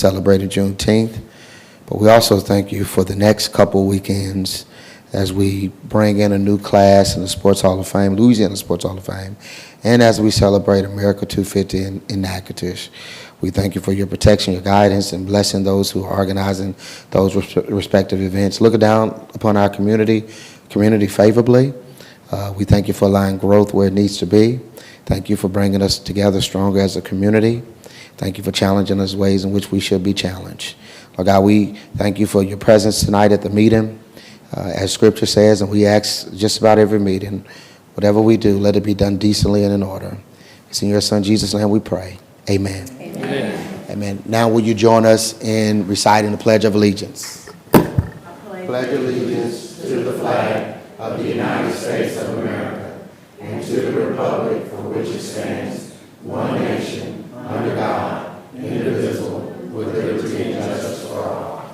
celebrating Juneteenth. But we also thank you for the next couple weekends as we bring in a new class in the Sports Hall of Fame, Louisiana Sports Hall of Fame, and as we celebrate America 250 in Natchitoches. We thank you for your protection, your guidance, and blessing those who are organizing those respective events. Looking down upon our community favorably. We thank you for allowing growth where it needs to be. Thank you for bringing us together stronger as a community. Thank you for challenging us ways in which we should be challenged. Lord God, we thank you for your presence tonight at the meeting. As Scripture says, and we ask just about every meeting, whatever we do, let it be done decently and in order. It's in your Son, Jesus' name we pray. Amen. Amen. Amen. Now will you join us in reciting the Pledge of Allegiance? I pledge allegiance to the flag of the United States of America and to the republic for which it stands, one nation, under God, indivisible, with liberty and justice for all.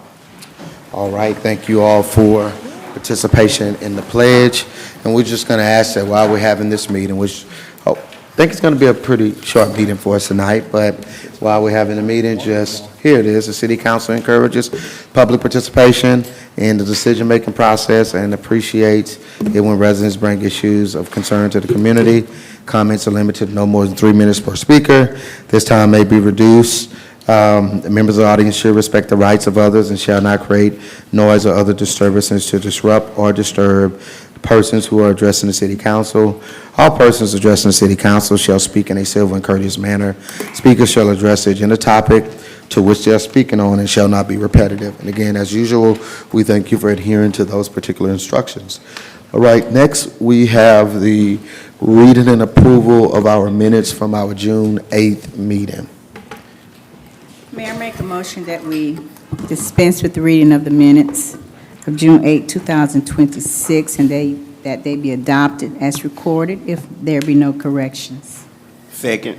All right, thank you all for participation in the pledge. And we're just going to ask that while we're having this meeting, which I think it's going to be a pretty short meeting for us tonight, but while we're having the meeting, just here it is. The City Council encourages public participation in the decision-making process and appreciates it when residents bring issues of concern to the community. Comments are limited to no more than 3 minutes per speaker. This time may be reduced. Members of the audience should respect the rights of others and shall not create noise or other disturbances to disrupt or disturb persons who are addressing the City Council. All persons addressing the City Council shall speak in a civil and courteous manner. Speakers shall address the agenda topic to which they are speaking on and shall not be repetitive. And again, as usual, we thank you for adhering to those particular instructions. All right, next we have the reading and approval of our minutes from our June 8th meeting. Mayor, make a motion that we dispense with the reading of the minutes of June 8, 2026, and that they be adopted as recorded if there be no corrections. Second.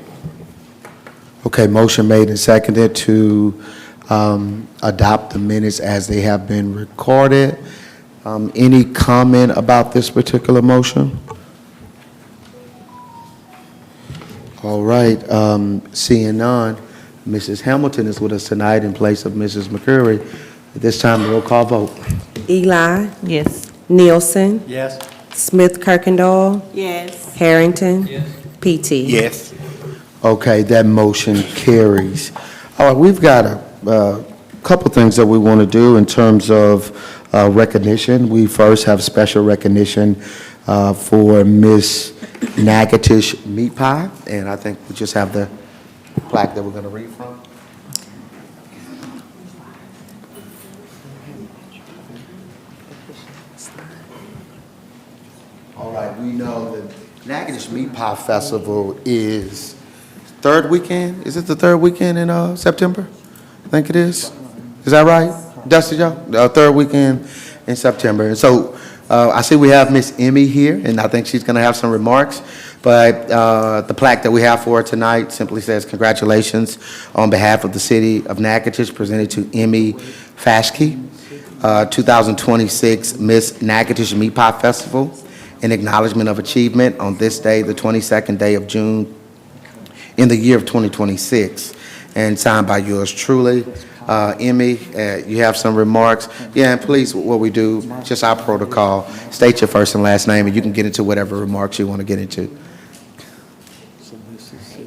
Okay, motion made and seconded to adopt the minutes as they have been recorded. Any comment about this particular motion? All right, seeing none, Mrs. Hamilton is with us tonight in place of Mrs. McCurry. At this time, roll call vote. Eli, Yes. Nielsen, Yes. Smith Kirkendall, Yes. Harrington, Yes. PT. Yes. Okay, that motion carries. All right, we've got a couple things that we want to do in terms of recognition. We first have special recognition for Miss Natchitoches Meat Pie, and I think we just have the plaque that we're going to read from. All right, we know that Natchitoches Meat Pie Festival is third weekend. Is it the third weekend in September? I think it is. Is that right? Dusty Joe? Third weekend in September. And so I see we have Miss Emmy here, and I think she's going to have some remarks. But the plaque that we have for her tonight simply says, congratulations on behalf of the city of Natchitoches, presented to Emmy Fashke, 2026 Miss Natchitoches Meat Pie Festival, in acknowledgement of achievement on this day, the 22nd day of June, in the year of 2026, and signed by yours truly. Emmy, you have some remarks. Yeah, and please, what we do, just our protocol, state your first and last name, and you can get into whatever remarks you want to get into.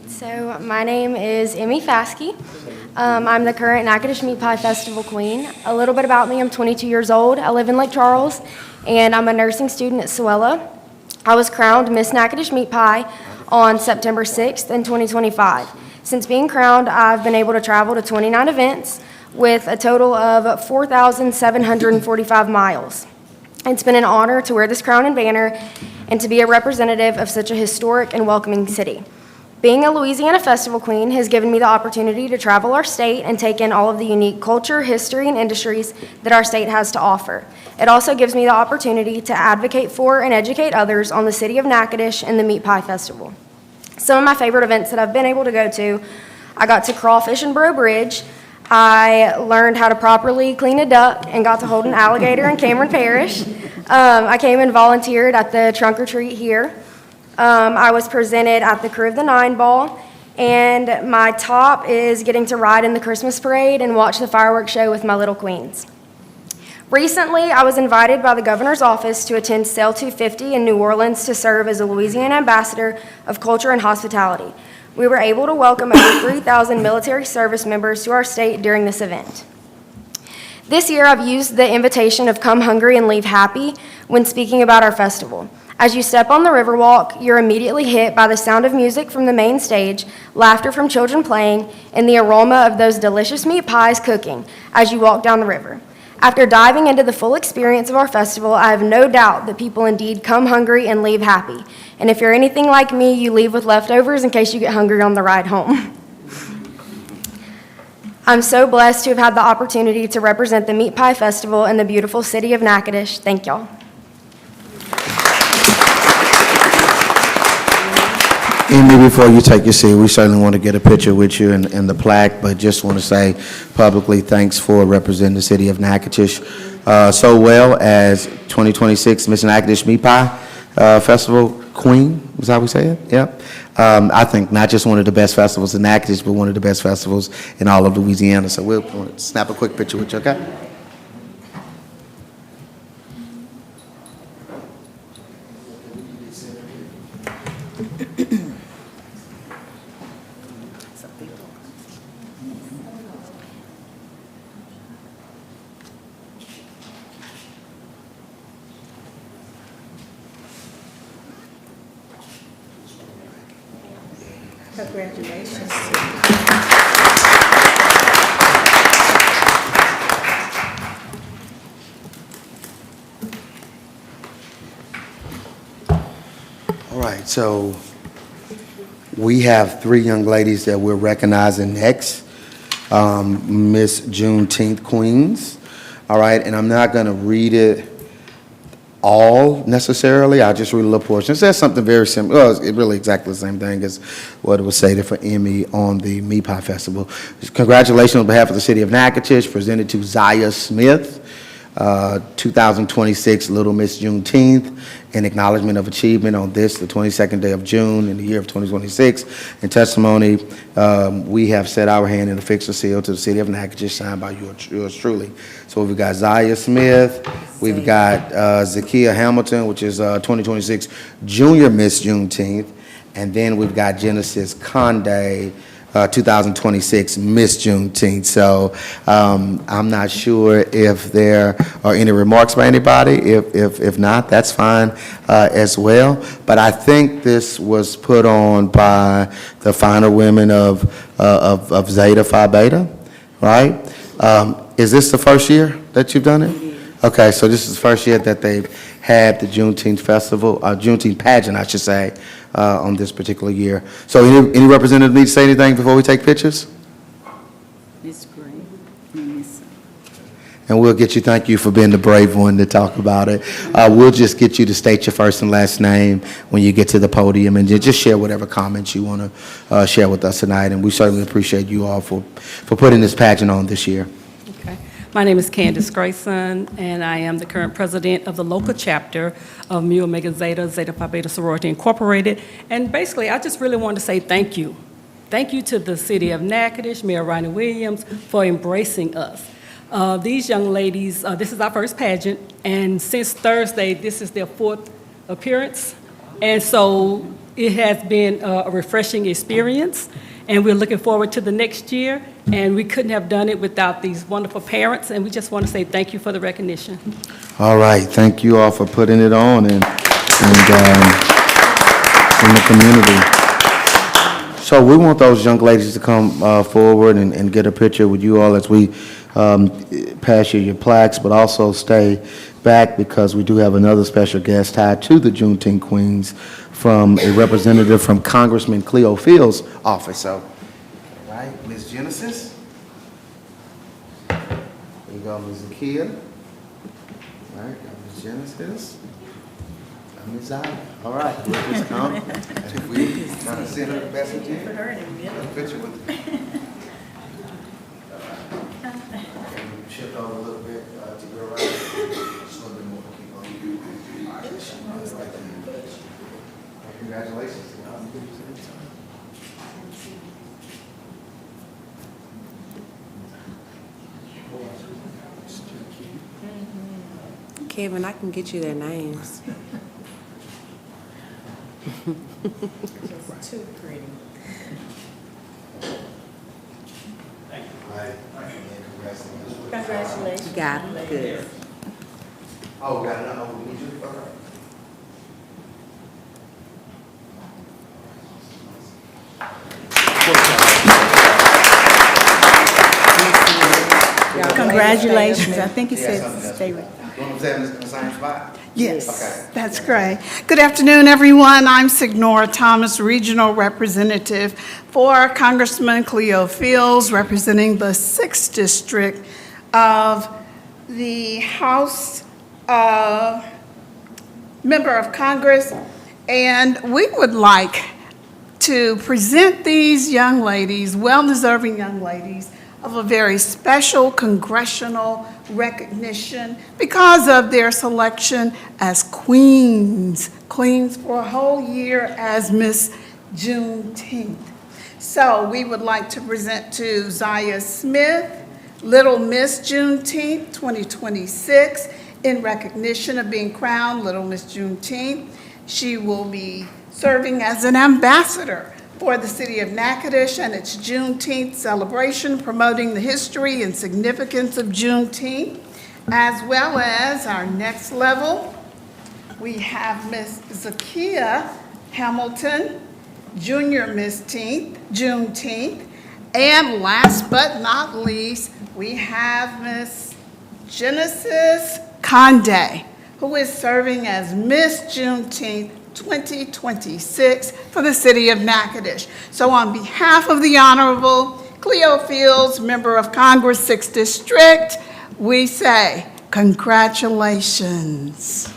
So my name is Emmy Fashke. I'm the current Natchitoches Meat Pie Festival Queen. A little bit about me, I'm 22 years old. I live in Lake Charles, and I'm a nursing student at Suella. I was crowned Miss Natchitoches Meat Pie on September 6th in 2025. Since being crowned, I've been able to travel to 29 events with a total of 4,745 miles. It's been an honor to wear this crown and banner and to be a representative of such a historic and welcoming city. Being a Louisiana Festival Queen has given me the opportunity to travel our state and take in all of the unique culture, history, and industries that our state has to offer. It also gives me the opportunity to advocate for and educate others on the city of Natchitoches and the Meat Pie Festival. Some of my favorite events that I've been able to go to, I got to crawfish in Breaux Bridge. I learned how to properly clean a duck and got to hold an alligator in Cameron Parish. I came and volunteered at the trunk or treat here. I was presented at the Crew of the Nine Ball, And my top is getting to ride in the Christmas parade and watch the fireworks show with my little queens. Recently, I was invited by the governor's office to attend Sail 250 in New Orleans to serve as a Louisiana ambassador of culture and hospitality. We were able to welcome over 3,000 military service members to our state during this event. This year, I've used the invitation of come hungry and leave happy when speaking about our festival. As you step on the Riverwalk, you're immediately hit by the sound of music from the main stage, laughter from children playing, and the aroma of those delicious meat pies cooking as you walk down the river. After diving into the full experience of our festival, I have no doubt that people indeed come hungry and leave happy. And if you're anything like me, you leave with leftovers in case you get hungry on the ride home. I'm so blessed to have had the opportunity to represent the Meat Pie Festival in the beautiful city of Natchitoches. Thank y'all. Amy, before you take your seat, we certainly want to get a picture with you and the plaque, but just want to say publicly thanks for representing the city of Natchitoches so well as 2026 Miss Natchitoches Meat Pie Festival Queen, is that how we say it? Yep. I think not just one of the best festivals in Natchitoches, but one of the best festivals in all of Louisiana. So we'll snap a quick picture with you, okay? Congratulations. All right, so we have 3 young ladies that we're recognizing next. Miss Juneteenth Queens. All right, and I'm not going to read it all necessarily. I'll just read a little portion. It says something very similar. Well, it's really exactly the same thing as what it was stated for Emmy on the Meat Pie Festival. Congratulations on behalf of the city of Natchitoches, presented to Zaya Smith, 2026 Little Miss Juneteenth, in acknowledgement of achievement on this, the 22nd day of June in the year of 2026. In testimony, we have set our hand and affixed a seal to the city of Natchitoches, signed by yours truly. So we've got Zaya Smith, we've got Zakia Hamilton, which is 2026 Junior Miss Juneteenth, and then we've got Genesis Conde, 2026 Miss Juneteenth. So I'm not sure if there are any remarks by anybody. If not, that's fine as well. But I think this was put on by the finer women of Zeta Phi Beta, right? Is this the first year that you've done it? Okay, so this is the first year that they've had the Juneteenth festival, Juneteenth pageant, I should say, on this particular year. So any representative need to say anything before we take pictures? It's great. Miss. And we'll get you, thank you for being the brave one to talk about it. We'll just get you to state your first and last name when you get to the podium, and just share whatever comments you want to share with us tonight. And we certainly appreciate you all for putting this pageant on this year. Okay. My name is Candace Grayson, and I am the current president of the local chapter of Mu Omega Zeta, Zeta Phi Beta Sorority Incorporated. And basically, I just really want to say thank you. Thank you to the city of Natchitoches, Mayor Ronnie Williams, for embracing us. These young ladies, this is our first pageant, and since Thursday, this is their 4th appearance. And so it has been a refreshing experience, and we're looking forward to the next year. And we couldn't have done it without these wonderful parents, and we just want to say thank you for the recognition. All right, thank you all for putting it on and in the community. So we want those young ladies to come forward and get a picture with you all as we pass you your plaques, but also stay back because we do have another special guest tied to the Juneteenth Queens from a representative from Congressman Cleo Fields' office. So, all right, Ms. Genesis. There you go, Ms. Zakia. All right, got Ms. Genesis. Got Ms. Zaya. All right, we'll just come. And if we kind of send her the message in, a picture with her. Shift over a little bit to your right. Just a little bit more. Keep on. All right. Congratulations. Kevin, I can get you their names. Too pretty. Congratulations. Got it, good. Oh, we got another, we need you to photo. Congratulations. I think it Yeah, says something else. stay. You want to say in the same spot? Yes, Okay. that's great. Good afternoon, everyone. I'm Signora Thomas, Regional Representative for Congressman Cleo Fields, representing the 6th District of the House Member of Congress. And we would like to present these young ladies, well-deserving young ladies, of a very special congressional recognition because of their selection as queens for a whole year as Miss Juneteenth. So we would like to present to Zaya Smith, Little Miss Juneteenth 2026, in recognition of being crowned Little Miss Juneteenth. She will be serving as an ambassador for the city of Natchitoches and its Juneteenth celebration, promoting the history and significance of Juneteenth, as well as our next level. We have Miss Zakia Hamilton, Junior Miss Juneteenth, and last but not least, we have Miss Genesis Conde, who is serving as Miss Juneteenth 2026 for the city of Natchitoches. So on behalf of the Honorable Cleo Fields, Member of Congress, 6th District, we say congratulations.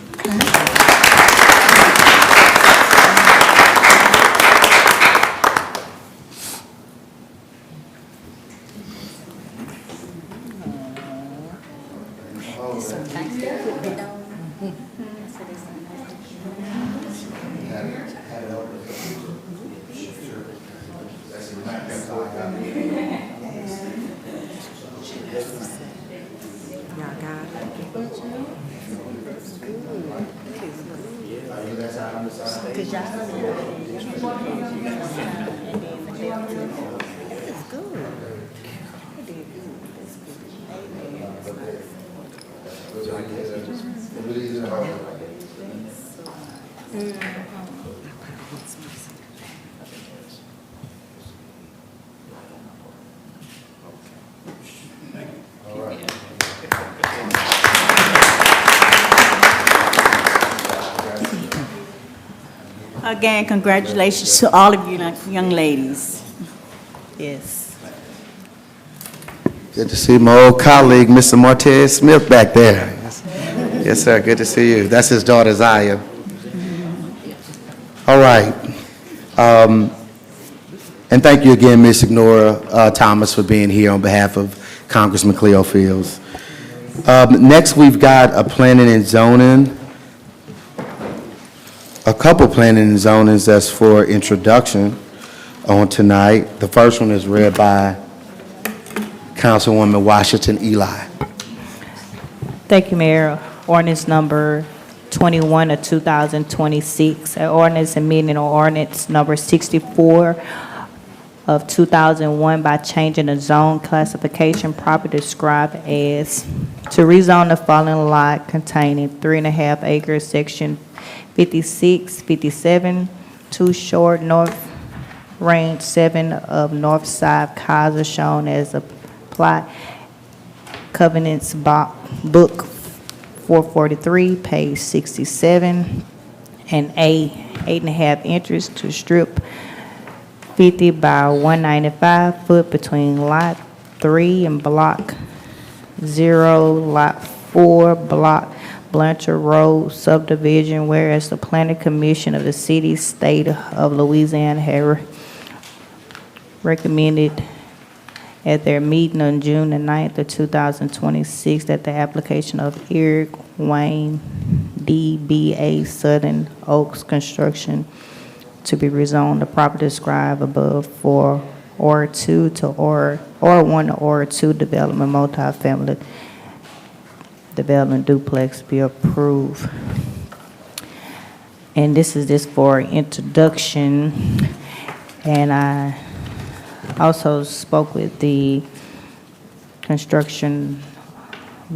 Y'all got it. Again, congratulations to all of you young ladies. Yes. Good to see my old colleague, Mr. Martez Smith, back there. Yes, sir, good to see you. That's his daughter, Zaya. All right. And thank you again, Ms. Signora Thomas, for being here on behalf of Congressman Cleo Fields. Next, we've got a planning and zoning, a couple planning and zonings that's for introduction on tonight. The first one is read by Councilwoman Washington Eli. Thank you, Mayor. Ordinance number 21 of 2026, an ordinance amending ordinance number 64 of 2001 by changing the zone classification properly described as to rezone the following lot containing 3.5 acres, section 56, 57, Too Short, North Range 7 of North Side Kaiser, shown as a plot covenants book 443, page 67, and 8.5 inches to strip 50 by 195 foot between lot 3 and block 0, lot 4, block Blanchard Road subdivision, whereas the Planning Commission of the city, state of Louisiana had recommended at their meeting on June the 9th of 2026 that the application of Eric Wayne DBA Southern Oaks Construction to be rezoned. The property described above for R2 to R1 to R2 development, multifamily development duplex be approved. And this is just for introduction. And I also spoke with the construction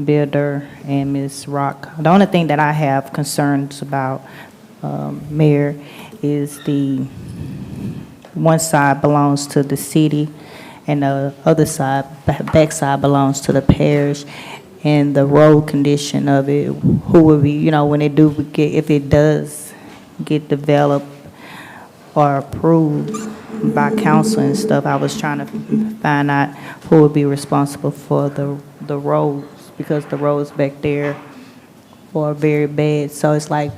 builder and Ms. Rock. The only thing that I have concerns about, Mayor, is the one side belongs to the city and the other side, back side belongs to the parish. And the road condition of it, who will be, when it do get, if it does get developed or approved by council and stuff, I was trying to find out who would be responsible for the roads, because the roads back there are very bad. So it's like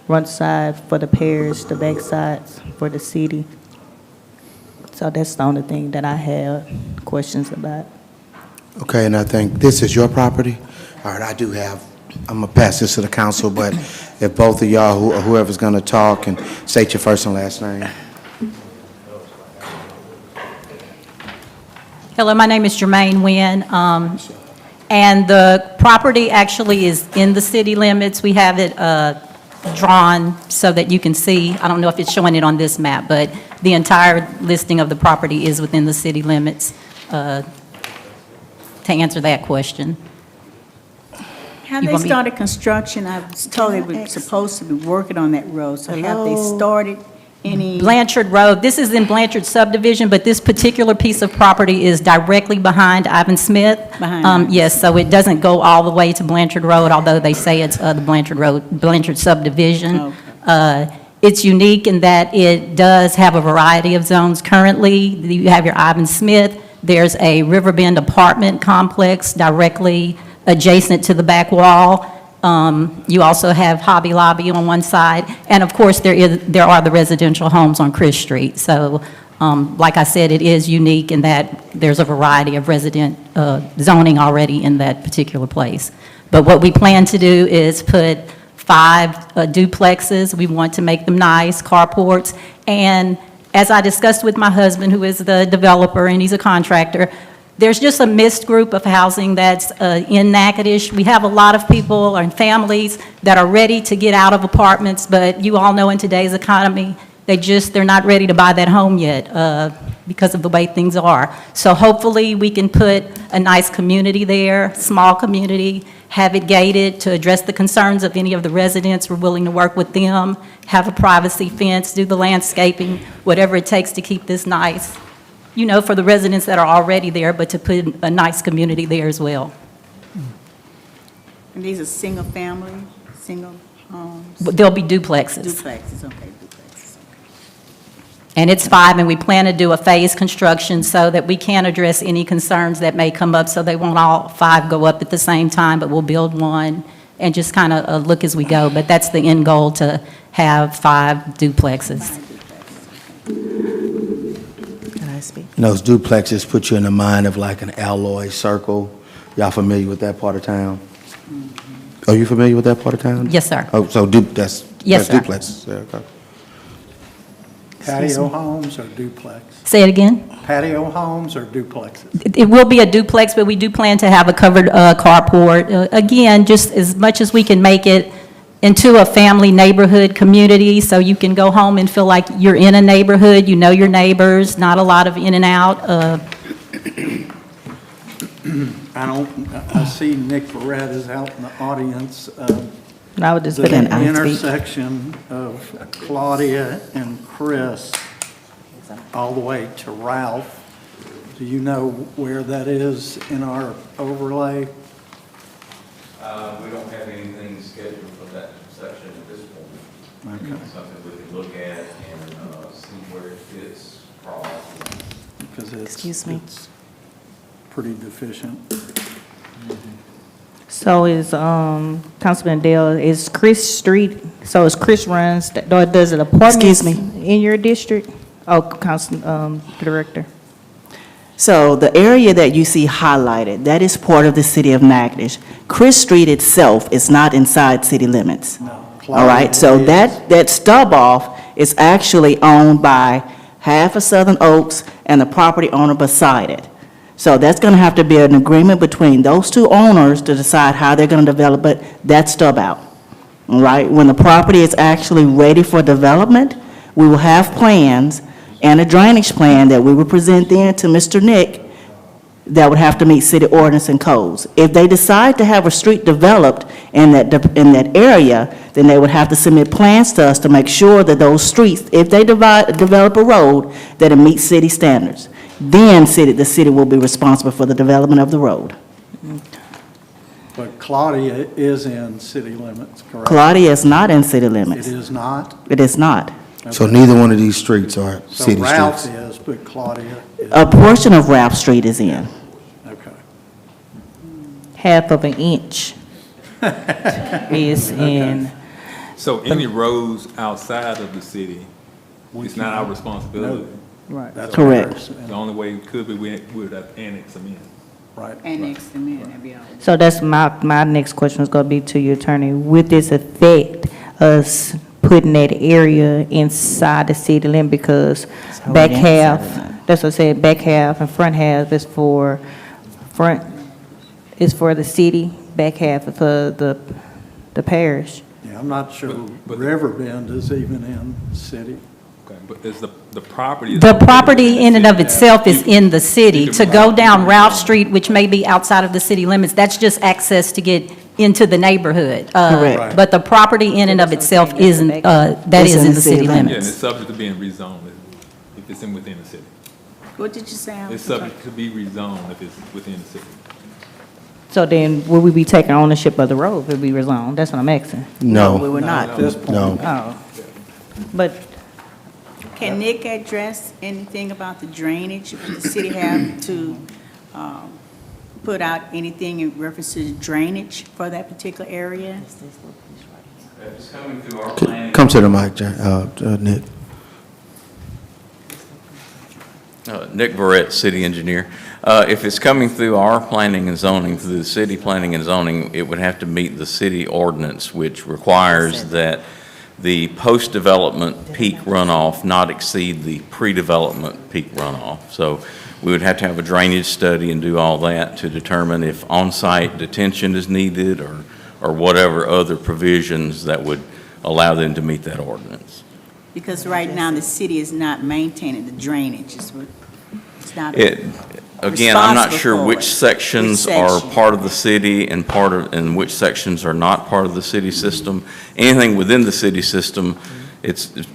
one side for the parish, the back sides for the city. So that's the only thing that I have questions about. Okay, and I think this is your property? All right, I'm going to pass this to the council, but if both of y'all, whoever's going to talk, and state your first and last name. Hello, my name is Jermaine Nguyen, and the property actually is in the city limits. We have it drawn so that you can see. I don't know if it's showing it on this map, but the entire listing of the property is within the city limits, to answer that question. Have You they want me- started construction? I was told they were supposed to be working on that road, so have they started any? Blanchard Road, this is in Blanchard subdivision, but this particular piece of property is directly behind Ivan Smith. Behind Ivan Yes, so it doesn't go all the way to Blanchard Road, although they say it's the Blanchard subdivision. Okay. It's unique in that it does have a variety of zones currently. You have your Ivan Smith, there's a Riverbend apartment complex directly adjacent to the back wall. You also have Hobby Lobby on one side, and of course, there are the residential homes on Chris Street. So, like I said, it is unique in that there's a variety of resident zoning already in that particular place. But what we plan to do is put 5 duplexes. We want to make them nice, carports, and as I discussed with my husband, who is the developer and he's a contractor, there's just a mixed group of housing that's in Natchitoches. We have a lot of people and families that are ready to get out of apartments, but you all know in today's economy, they're not ready to buy that home yet because of the way things are. So hopefully we can put a nice community there, small community, have it gated to address the concerns of any of the residents. We're willing to work with them, have a privacy fence, do the landscaping, whatever it takes to keep this nice, for the residents that are already there, but to put a nice community there as well. And these are single family, single homes? But there'll be duplexes. Duplexes, okay, duplexes. And it's 5, and we plan to do a phase construction so that we can address any concerns that may come up, so they won't all 5 go up at the same time, but we'll build one and just kind of look as we go. But that's the end goal, to have 5 duplexes. Can I speak? Those duplexes put you in the mind of like an alloy circle. Y'all familiar with that part of town? Are you familiar with that part of town? Yes, sir. Oh, so that's Yes, sir. duplexes. Yeah, okay. Patio homes or duplex? Say it again? Patio homes or duplexes? It will be a duplex, but we do plan to have a covered carport. Again, just as much as we can make it into a family neighborhood community, so you can go home and feel like you're in a neighborhood, you know your neighbors, not a lot of in and out. I see Nick Barrett is out in the audience. And I would just The put in intersection of Claudia and Chris all the way to Ralph. Do you know where that is in our overlay? We don't have anything scheduled for that section at this point. Okay. Something we can look at and see where it fits across. Because Excuse me. it's pretty deficient. So is, Councilman Dale, is Chris Street, so is Chris runs, or does it apartments? Excuse me. In your district? Oh, Council, Director. So the area that you see highlighted, that is part of the city of Natchitoches. Chris Street itself is not inside city limits. No. All right, so Claudia is. that stub off is actually owned by half of Southern Oaks and the property owner beside it. So that's going to have to be an agreement between those two owners to decide how they're going to develop it. That's stub out. All right? When the property is actually ready for development, we will have plans and a drainage plan that we will present then to Mr. Nick that would have to meet city ordinance and codes. If they decide to have a street developed in that area, then they would have to submit plans to us to make sure that those streets, if they develop a road, that it meets city standards. Then the city will be responsible for the development of the road. But Claudia is in city limits, correct? Claudia is not in city limits. It is not? It is not. So neither one of these streets are So city Ralph streets. is, but Claudia is, A portion of Ralph Street is in. okay. Half of an inch is in. So any roads outside of the city, it's not our responsibility. Right. That's Correct. what we're saying. The only way it could be, we would have to annex them in. Right. Annex them in, that'd be all. So that's my next question is going to be to you, attorney. Would this affect us putting that area inside the city limit? Because back already half, inside of it. that's what I said, back half and front half is for the city, back half is for the parish. Yeah, I'm not sure But- Riverbend is even in the city. Okay, but is the property? The property in and of itself is You- in the city. you can To go buy- down Ralph Street, which may be outside of the city limits, that's just access to get into the neighborhood. Correct. Right. But the property in and of itself isn't, that It's is in the city Yeah, and limits. it's subject to being rezoned if it's within the city. What did you say, Al? It's subject to be rezoned if it's within the city. So then, will we be taking ownership of the road if we rezone? That's what I'm asking. We No, were Not not. at this point. no. Oh. But Can Nick address anything about the drainage? Does the city have to put out anything in reference to drainage for that particular area? If it's coming through our planning. Come to the mic, Nick. Nick Barrett, city engineer. If it's coming through our planning and zoning, through the city planning and zoning, it would have to meet the city ordinance, which requires that the post-development peak runoff not exceed the pre-development peak runoff. So we would have to have a drainage study and do all that to determine if on-site detention is needed or whatever other provisions that would allow them to meet that ordinance. Because right now, the city is not maintaining the drainage. It's not. Again, I'm not responsible sure for which it. sections Which are section? part of the city and which sections are not part of the city system. Anything within the city system,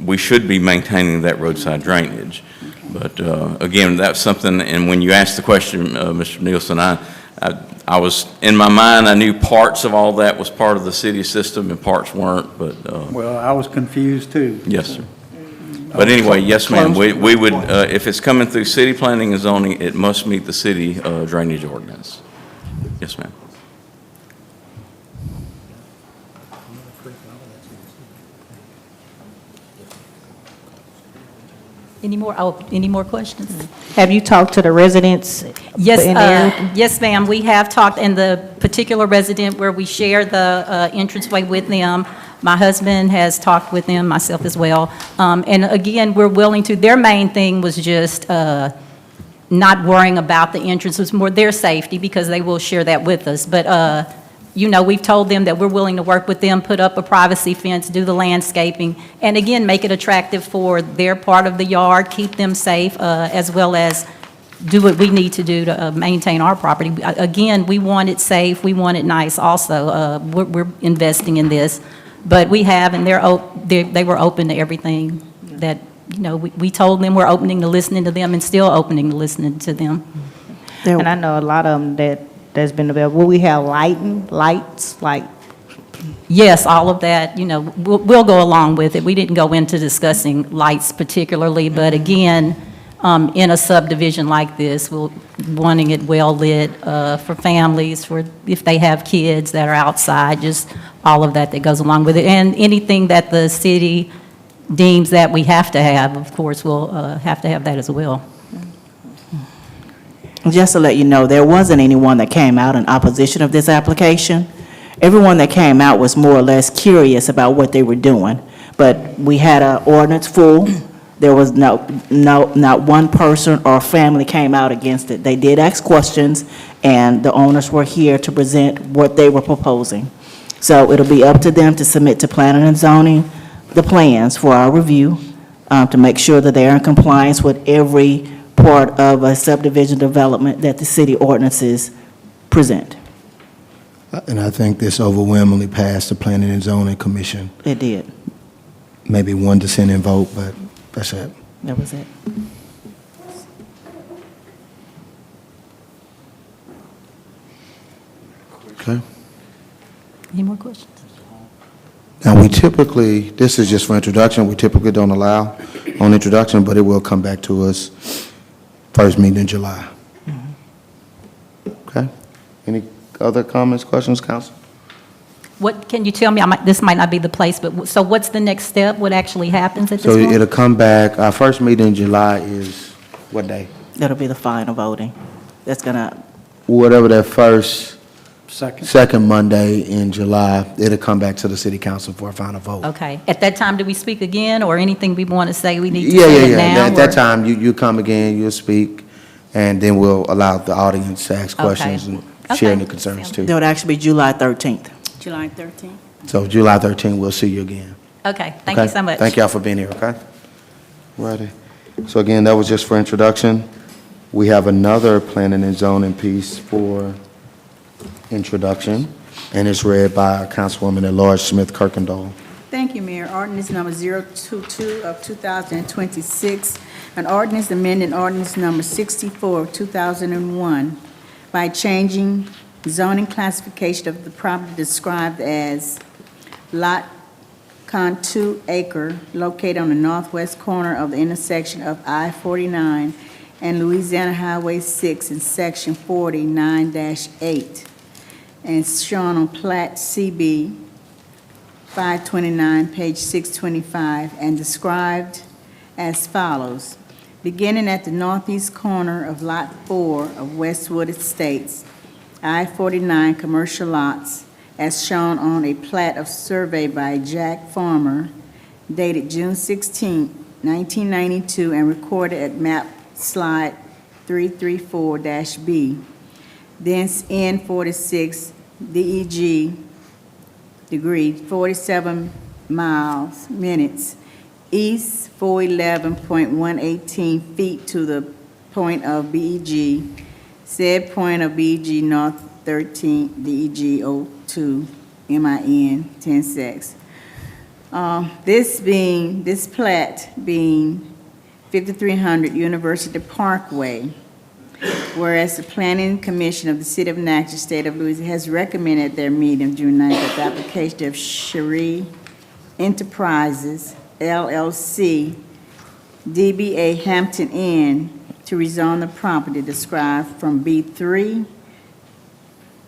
we should be maintaining that roadside drainage. But again, that's something, and when you asked the question, Mr. Nielsen, I was, in my mind, I knew parts of all that was part of the city system and parts weren't, but Well, I was confused too. yes, sir. But anyway, yes, ma'am, we would, if it's coming through city planning and zoning, it must meet the city drainage ordinance. Yes, ma'am. Any more questions? have you talked to the residents Yes, in the area? yes, ma'am, we have talked, and the particular resident where we share the entranceway with them, my husband has talked with them, myself as well. And again, we're willing to, their main thing was just not worrying about the entrance, it was more their safety, because they will share that with us. But, we've told them that we're willing to work with them, put up a privacy fence, do the landscaping, and again, make it attractive for their part of the yard, keep them safe, as well as do what we need to do to maintain our property. Again, we want it safe, we want it nice also. We're investing in this. But we have, and they were open to everything that, we told them we're opening to listening to them and still opening to listening to them. And I know a lot of them that's been available. Will we have lights, like? Yes, all of that, we'll go along with it. We didn't go into discussing lights particularly, but again, in a subdivision like this, we're wanting it well lit for families, for if they have kids that are outside, just all of that goes along with it. And anything that the city deems that we have to have, of course, we'll have to have that as well. Just to let you know, there wasn't anyone that came out in opposition of this application. Everyone that came out was more or less curious about what they were doing. But we had an ordinance full. There was not one person or family came out against it. They did ask questions, and the owners were here to present what they were proposing. So it'll be up to them to submit to planning and zoning the plans for our review, to make sure that they're in compliance with every part of a subdivision development that the city ordinances present. And I think this overwhelmingly passed the Planning and Zoning Commission. It did. Maybe one dissenting vote, but that's it. That was it. Okay. Any more questions? Now, we typically, this is just for introduction, we typically don't allow on introduction, but it will come back to us first meeting in July. Okay? Any other comments, questions, council? What, can you tell me, this might not be the place, but, so what's the next step? What actually happens at this So point? it'll come back, our first meeting in July is what day? That'll be the final voting. That's gonna, Whatever that Second. second Monday in July, it'll come back to the city council for a final vote. Okay. At that time, do we speak again, or anything we want to say, we need to Yeah, say yeah, it yeah. now? At that or- time, you come again, you'll speak, and then we'll allow the audience to ask questions and share Okay. any concerns Sounds too. that would actually be July 13th. July 13th. So July 13th, we'll see you again. Okay, thank you Okay? so much. Thank y'all for being here, okay? Righty. So again, that was just for introduction. We have another planning and zoning piece for introduction, and it's read by Councilwoman at-large Smith Kirkendall. Thank you, Mayor. Ordinance number 022 of 2026, an ordinance amending ordinance number 64 of 2001 by changing zoning classification of the property described as Lot Con 2 acre located on the northwest corner of the intersection of I-49 and Louisiana Highway 6 in Section 49-8, and it's shown on Plat CB 529, page 625, and described as follows. Beginning at the northeast corner of Lot 4 of Westwood Estates, I-49 commercial lots, as shown on a plat of survey by Jack Farmer dated June 16, 1992, and recorded at map slide 334-B. Thence N46 DEG degree 47 miles minutes east 411.118 feet to the point of BEG, said point of BEG north 13 DEG 02 MIN 10-6. This plat being 5300 University Parkway, whereas the Planning Commission of the City of Natchitoches, State of Louisiana, has recommended at their meeting of June 9th that the application of Cherie Enterprises, LLC, DBA Hampton Inn, to rezone the property described from B3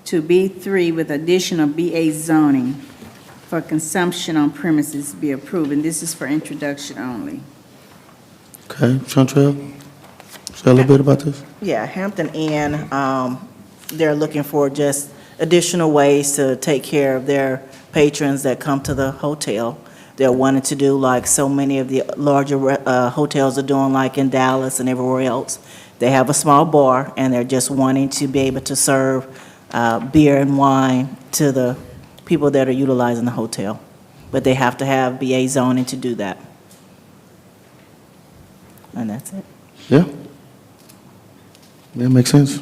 to B3 with additional BA zoning for consumption on premises be approved, and this is for introduction only. Okay, Chantrell, say a little bit about this? Yeah, Hampton Inn, they're looking for just additional ways to take care of their patrons that come to the hotel. They're wanting to do like so many of the larger hotels are doing, like in Dallas and everywhere else. They have a small bar, and they're just wanting to be able to serve beer and wine to the people that are utilizing the hotel. But they have to have BA zoning to do that. And that's it. Yeah? That makes sense.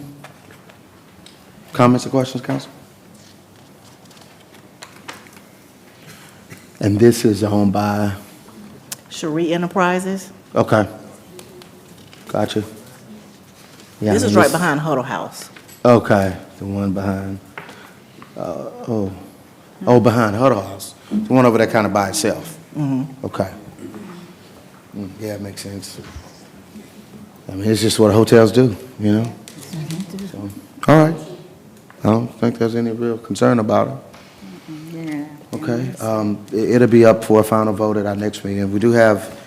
Comments or questions, council? And this is owned by, Cherie Enterprises, okay. Gotcha. Yeah, this is and right behind Huddle House. Okay, the one behind, behind Huddle House. The one over there kind of by itself. Okay. Yeah, it makes sense. I mean, it's just what hotels do, you know? So, all right. I don't think there's any real concern about it. Yeah. Okay, it'll be up for a final vote at our next meeting. We do have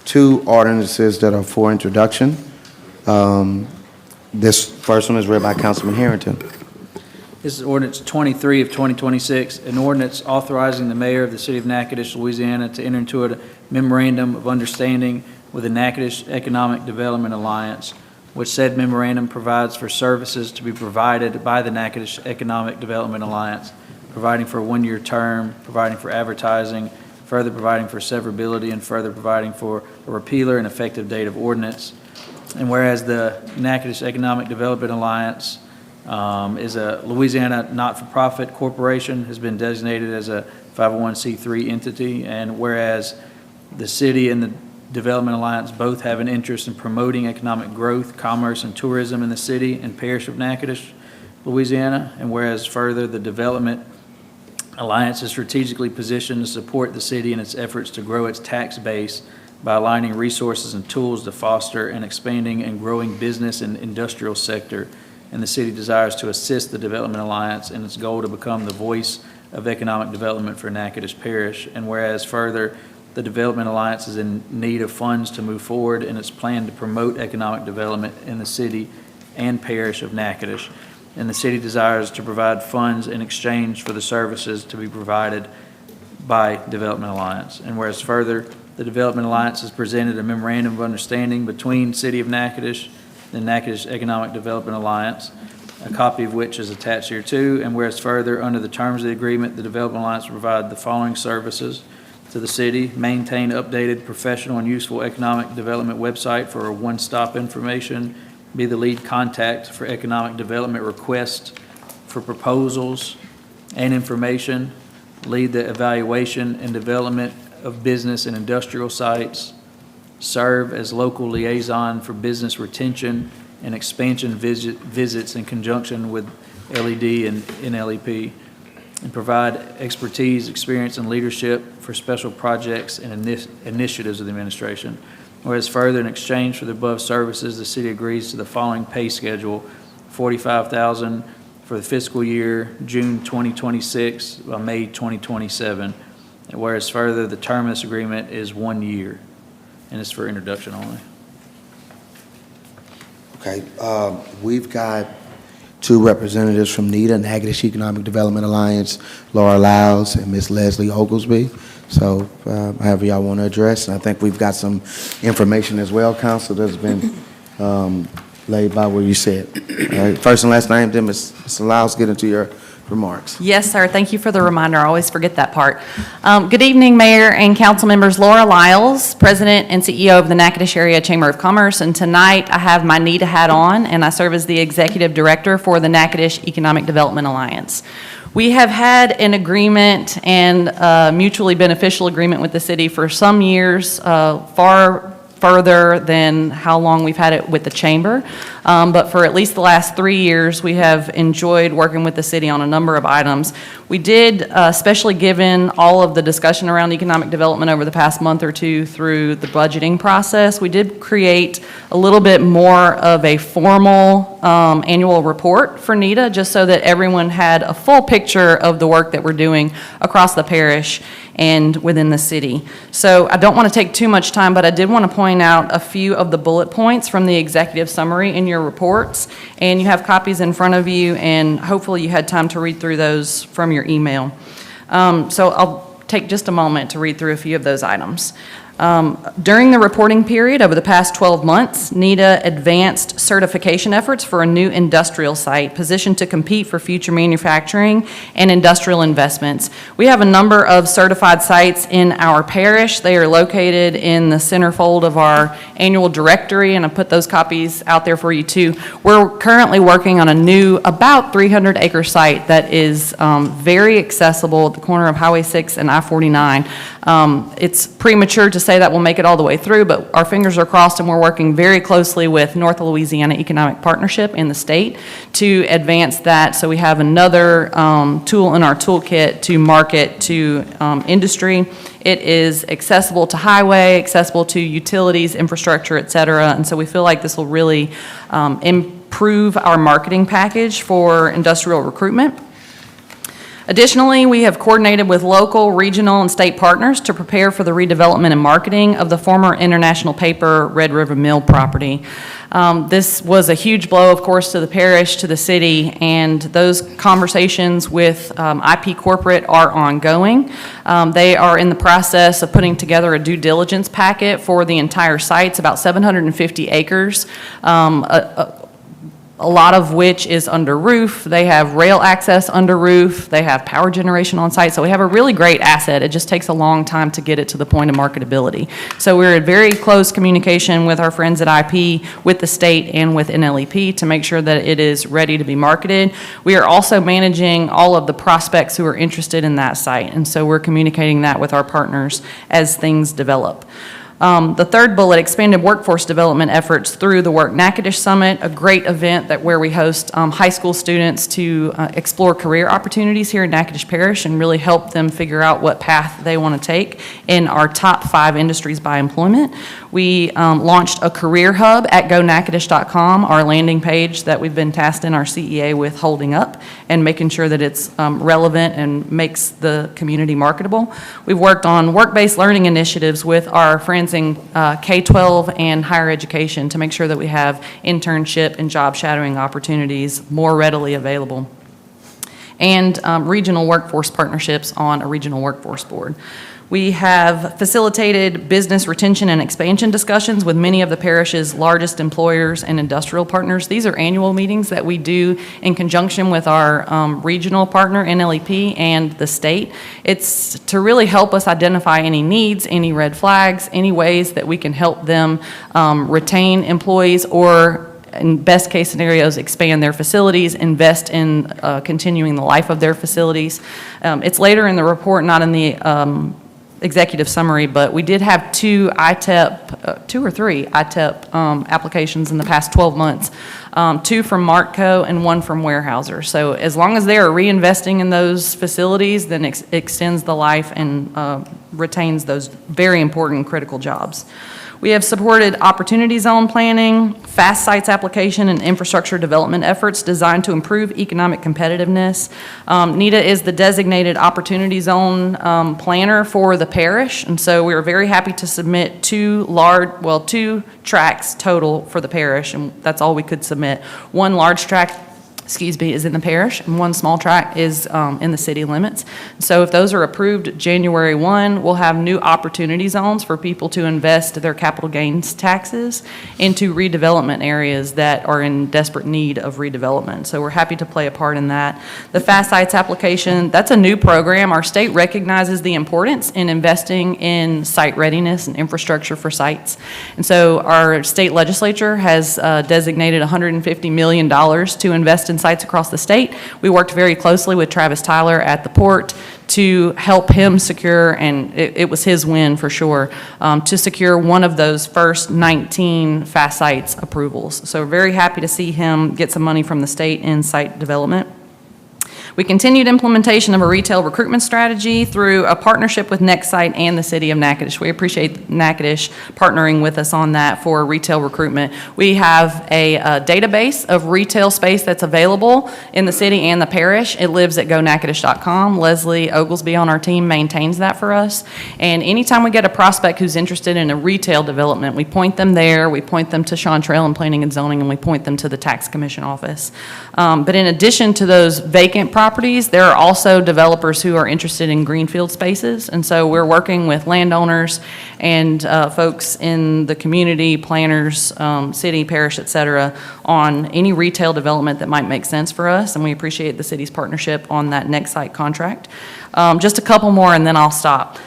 two ordinances that are for introduction. This first one is read by Councilman Harrington. This is ordinance 23 of 2026, an ordinance authorizing the mayor of the city of Natchitoches, Louisiana, to enter into a memorandum of understanding with the Natchitoches Economic Development Alliance, which said memorandum provides for services to be provided by the Natchitoches Economic Development Alliance, providing for a one-year term, providing for advertising, further providing for severability, and further providing for a repealer and effective date of ordinance. And whereas the Natchitoches Economic Development Alliance is a Louisiana not-for-profit corporation, has been designated as a 501c3 entity, and whereas the city and the Development Alliance both have an interest in promoting economic growth, commerce, and tourism in the city and parish of Natchitoches, Louisiana, and whereas further the Development Alliance is strategically positioned to support the city in its efforts to grow its tax base by aligning resources and tools to foster an expanding and growing business and industrial sector, and the city desires to assist the Development Alliance in its goal to become the voice of economic development for Natchitoches Parish, and whereas further the Development Alliance is in need of funds to move forward in its plan to promote economic development in the city and parish of Natchitoches, and the city desires to provide funds in exchange for the services to be provided by Development Alliance. And whereas further, the Development Alliance has presented a memorandum of understanding between City of Natchitoches and Natchitoches Economic Development Alliance, a copy of which is attached here too. And whereas further, under the terms of the agreement, the Development Alliance will provide the following services to the city: maintain updated, professional, and useful economic development website for a one-stop information, be the lead contact for economic development requests for proposals and information, lead the evaluation and development of business and industrial sites, serve as local liaison for business retention and expansion visits in conjunction with LED and NLEP, and provide expertise, experience, and leadership for special projects and initiatives of the administration. Whereas further, in exchange for the above services, the city agrees to the following pay schedule: $45,000 for the fiscal year June 2026 by May 2027. And whereas further, the term of this agreement is 1 year, and it's for introduction only. Okay, we've got two representatives from NEDA, Natchitoches Economic Development Alliance, Laura Lyles and Ms. Leslie Oglesby. So however y'all want to address, and I think we've got some information as well, Council, that's been laid by where you said. All right, first and last name, then Ms. Lyles, get into your remarks. Yes, sir. Thank you for the reminder. I always forget that part. Good evening, Mayor and council members. Laura Lyles, President and CEO of the Natchitoches Area Chamber of Commerce, and tonight I have my NEDA hat on, and I serve as the Executive Director for the Natchitoches Economic Development Alliance. We have had an agreement and a mutually beneficial agreement with the city for some years, far further than how long we've had it with the chamber. But for at least the last 3 years, we have enjoyed working with the city on a number of items. We did, especially given all of the discussion around economic development over the past month or two through the budgeting process, we did create a little bit more of a formal annual report for NEDA, just so that everyone had a full picture of the work that we're doing across the parish and within the city. So I don't want to take too much time, but I did want to point out a few of the bullet points from the executive summary in your reports, and you have copies in front of you, and hopefully you had time to read through those from your email. So I'll take just a moment to read through a few of those items. During the reporting period over the past 12 months, NEDA advanced certification efforts for a new industrial site positioned to compete for future manufacturing and industrial investments. We have a number of certified sites in our parish. They are located in the centerfold of our annual directory, and I put those copies out there for you too. We're currently working on a new about 300-acre site that is very accessible at the corner of Highway 6 and I-49. It's premature to say that we'll make it all the way through, but our fingers are crossed, and we're working very closely with North Louisiana Economic Partnership in the state to advance that, so we have another tool in our toolkit to market to industry. It is accessible to highway, accessible to utilities, infrastructure, et cetera, and so we feel like this will really improve our marketing package for industrial recruitment. Additionally, we have coordinated with local, regional, and state partners to prepare for the redevelopment and marketing of the former International Paper Red River Mill property. This was a huge blow, of course, to the parish, to the city, and those conversations with IP Corporate are ongoing. They are in the process of putting together a due diligence packet for the entire site. It's about 750 acres. A lot of which is under roof. They have rail access under roof. They have power generation on site. So we have a really great asset. It just takes a long time to get it to the point of marketability. So we're in very close communication with our friends at IP, with the state, and with NLEP to make sure that it is ready to be marketed. We are also managing all of the prospects who are interested in that site. And so we're communicating that with our partners as things develop. The third bullet, expanded workforce development efforts through the Work Natchitoches Summit, a great event where we host high school students to explore career opportunities here in Natchitoches Parish and really help them figure out what path they want to take in our top 5 industries by employment. We launched a career hub at gonatchitoches.com, our landing page that we've been tasked in our CEA with holding up and making sure that it's relevant and makes the community marketable. We've worked on work-based learning initiatives with our friends in K-12 and higher education to make sure that we have internship and job shadowing opportunities more readily available. And regional workforce partnerships on a regional workforce board. We have facilitated business retention and expansion discussions with many of the parish's largest employers and industrial partners. These are annual meetings that we do in conjunction with our regional partner, NLEP, and the state. It's to really help us identify any needs, any red flags, any ways that we can help them retain employees or, in best case scenarios, expand their facilities, invest in continuing the life of their facilities. It's later in the report, not in the executive summary, but we did have 2 or 3 ITEP applications in the past 12 months, 2 from Martco and 1 from Weyerhaeuser. So as long as they are reinvesting in those facilities, then it extends the life and retains those very important critical jobs. We have supported opportunity zone planning, fast sites application, and infrastructure development efforts designed to improve economic competitiveness. NETA is the designated opportunity zone planner for the parish, and so we are very happy to submit 2 tracts total for the parish, and that's all we could submit. 1 large tract is in the parish, and 1 small tract is in the city limits. So if those are approved January 1, we'll have new opportunity zones for people to invest their capital gains taxes into redevelopment areas that are in desperate need of redevelopment. So we're happy to play a part in that. The Fast Sites application, that's a new program. Our state recognizes the importance in investing in site readiness and infrastructure for sites. And so our state legislature has designated $150 million to invest in sites across the state. We worked very closely with Travis Tyler at the port to help him secure, and it was his win for sure, to secure one of those first 19 fast sites approvals. So we're very happy to see him get some money from the state in site development. We continued implementation of a retail recruitment strategy through a partnership with Nextsite and the city of Natchitoches. We appreciate Natchitoches partnering with us on that for retail recruitment. We have a database of retail space that's available in the city and the parish. It lives at gonatchitoches.com. Leslie Oglesby on our team maintains that for us. And anytime we get a prospect who's interested in a retail development, we point them there, we point them to Sean Trail and Planning and Zoning, and we point them to the Tax Commission office. But in addition to those vacant properties, there are also developers who are interested in greenfield spaces, and so we're working with landowners and folks in the community, planners, city, parish, et cetera, on any retail development that might make sense for us, and we appreciate the city's partnership on that Nextsite contract. Just a couple more and then I'll stop.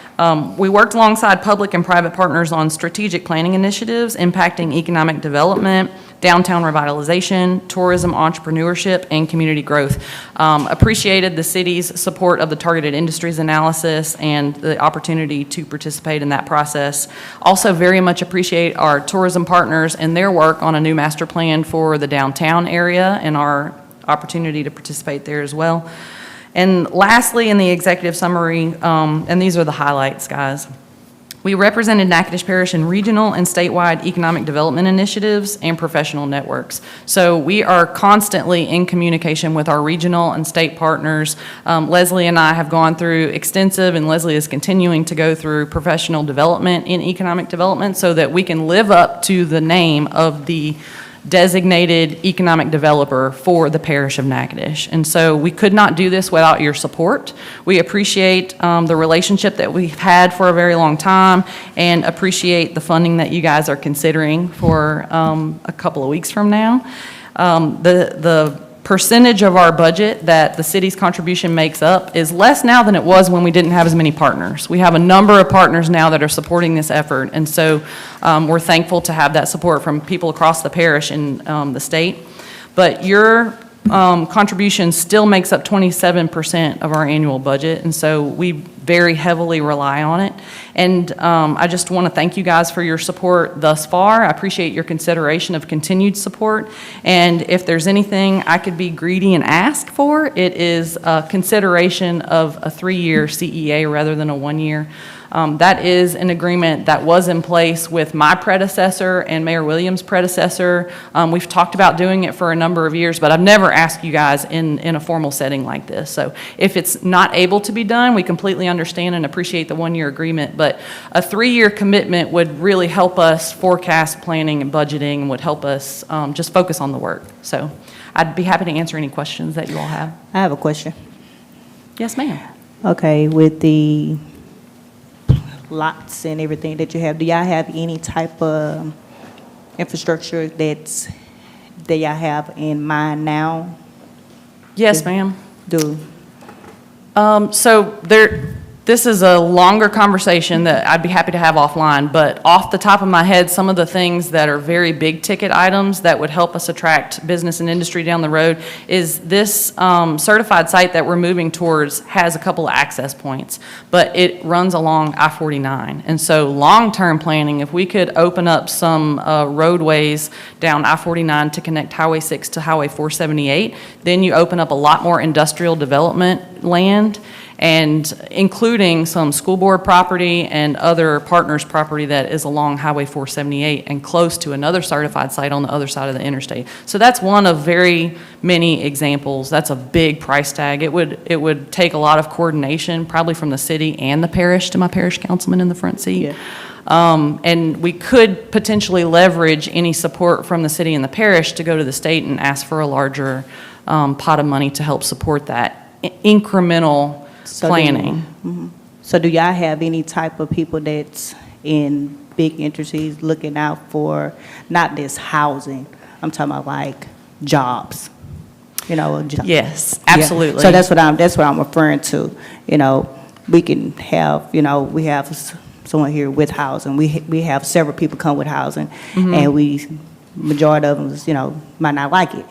We worked alongside public and private partners on strategic planning initiatives impacting economic development, downtown revitalization, tourism, entrepreneurship, and community growth. Appreciated the city's support of the targeted industries analysis and the opportunity to participate in that process. Also very much appreciate our tourism partners and their work on a new master plan for the downtown area and our opportunity to participate there as well. And lastly, in the executive summary, and these are the highlights, guys. We represented Natchitoches Parish in regional and statewide economic development initiatives and professional networks. So we are constantly in communication with our regional and state partners. Leslie and I have gone through extensive, and Leslie is continuing to go through professional development in economic development so that we can live up to the name of the designated economic developer for the parish of Natchitoches. And so we could not do this without your support. We appreciate the relationship that we've had for a very long time and appreciate the funding that you guys are considering for a couple of weeks from now. The percentage of our budget that the city's contribution makes up is less now than it was when we didn't have as many partners. We have a number of partners now that are supporting this effort, and so we're thankful to have that support from people across the parish and the state. But your contribution still makes up 27% of our annual budget, and so we very heavily rely on it. And I just want to thank you guys for your support thus far. I appreciate your consideration of continued support. And if there's anything I could be greedy and ask for, it is a consideration of a 3-year CEA rather than a 1-year. That is an agreement that was in place with my predecessor and Mayor Williams' predecessor. We've talked about doing it for a number of years, but I've never asked you guys in a formal setting like this. So if it's not able to be done, we completely understand and appreciate the 1-year agreement, but a 3-year commitment would really help us forecast planning and budgeting and would help us just focus on the work. So I'd be happy to answer any questions that you all have. I have a question. Yes, ma'am. Okay, with the lots and everything that you have, do y'all have any type of infrastructure that y'all have in mind now? Yes, ma'am. Do, So this is a longer conversation that I'd be happy to have offline, but off the top of my head, some of the things that are very big ticket items that would help us attract business and industry down the road is this certified site that we're moving towards has a couple of access points, but it runs along I-49. And so long-term planning, if we could open up some roadways down I-49 to connect Highway 6 to Highway 478, then you open up a lot more industrial development land, and including some school board property and other partners' property that is along Highway 478 and close to another certified site on the other side of the interstate. So that's one of very many examples. That's a big price tag. It would take a lot of coordination, probably from the city and the parish, to my parish councilman in the front seat. Yeah. And we could potentially leverage any support from the city and the parish to go to the state and ask for a larger pot of money to help support that incremental planning. So do y'all have any type of people that's in big industries looking out for not just housing, I'm talking about like jobs, you know? Yes, Yeah. absolutely. So that's what I'm referring to. You know, we can have, you know, we have someone here with housing. We have several people come with housing, and majority of them, you know, might not like it.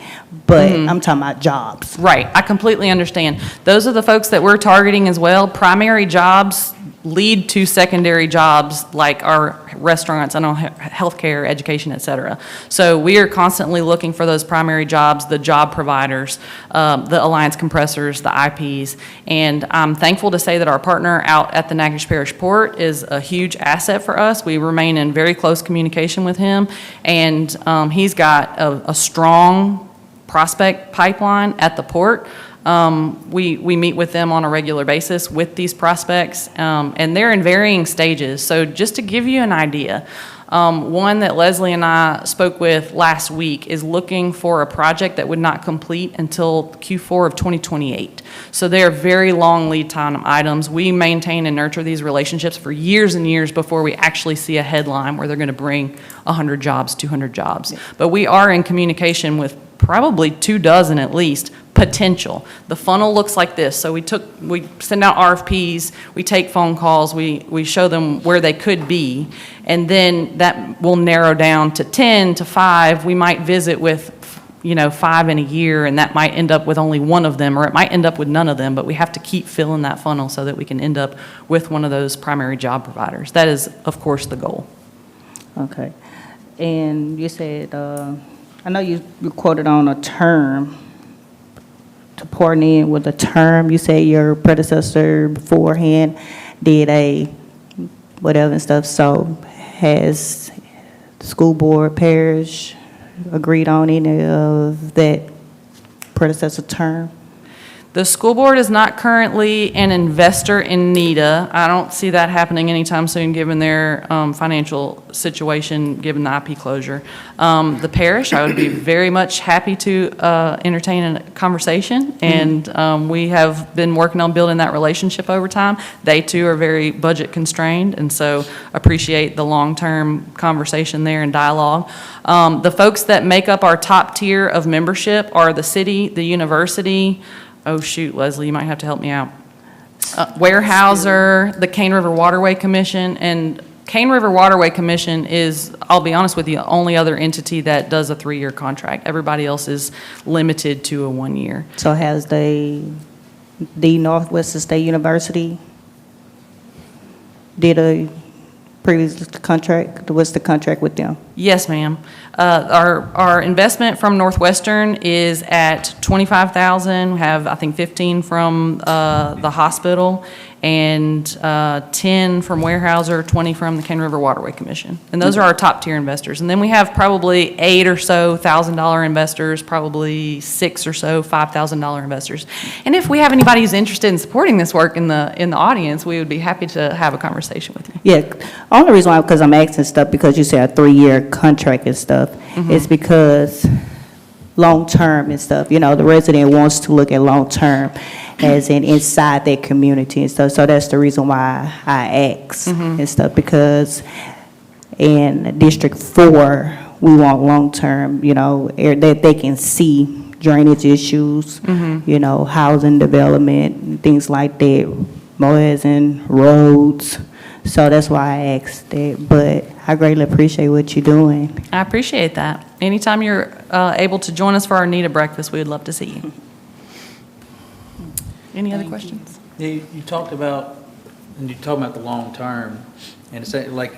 But I'm talking about jobs. Right, I completely understand. Those are the folks that we're targeting as well. Primary jobs lead to secondary jobs like our restaurants, healthcare, education, et cetera. So we are constantly looking for those primary jobs, the job providers, the Alliance compressors, the IPs. And I'm thankful to say that our partner out at the Natchitoches Parish Port is a huge asset for us. We remain in very close communication with him, and he's got a strong prospect pipeline at the port. We meet with them on a regular basis with these prospects, and they're in varying stages. So just to give you an idea, one that Leslie and I spoke with last week is looking for a project that would not complete until Q4 of 2028. So they are very long lead time items. We maintain and nurture these relationships for years and years before we actually see a headline where they're going to bring 100 jobs, 200 jobs. But we are in communication with probably 24 at least potential. The funnel looks like this. So we send out RFPs, we take phone calls, we show them where they could be, and then that will narrow down to 10 to 5. We might visit with 5 in a year, and that might end up with only one of them, or it might end up with none of them, but we have to keep filling that funnel so that we can end up with one of those primary job providers. That is, of course, the goal. Okay. And you said, I know you quoted on a term, to pour in with a term. You say your predecessor beforehand did a whatever and stuff. So has the school board, parish agreed on any of that predecessor term? The school board is not currently an investor in NEDA. I don't see that happening anytime soon, given their financial situation, given the IP closure. The parish, I would be very much happy to entertain a conversation, and we have been working on building that relationship over time. They too are very budget constrained, and so appreciate the long-term conversation there and dialogue. The folks that make up our top tier of membership are the city, the university. Oh, shoot, Leslie, you might have to help me out. Weyerhaeuser, the Cane River Waterway Commission, and Cane River Waterway Commission is, I'll be honest with you, the only other entity that does a 3-year contract. Everybody else is limited to a 1-year. So has the Northwestern State University did a previous contract? What's the contract with them? Yes, ma'am. Our investment from Northwestern is at $25,000. We have, I think, 15 from the hospital, and 10 from Weyerhaeuser, 20 from the Cane River Waterway Commission. And those are our top tier investors. And then we have probably $8,000 or so investors, probably $6,000 or so $5,000 investors. And if we have anybody who's interested in supporting this work in the audience, we would be happy to have a conversation with you. Yeah, only reason why, because I'm asking stuff, because you said a 3-year contract and stuff, is because long-term and stuff, you know, the resident wants to look at long-term as in inside their community and stuff. So that's the reason why I ask and stuff, because in District 4, we want long-term, you know, that they can see drainage issues, you know, housing development, things like that, mowers and roads. So that's why I asked that, but I greatly appreciate what you're doing. I appreciate that. Anytime you're able to join us for our NEDA breakfast, we would love to see you. Any other questions? You talked about, and you talked about the long term, and it's like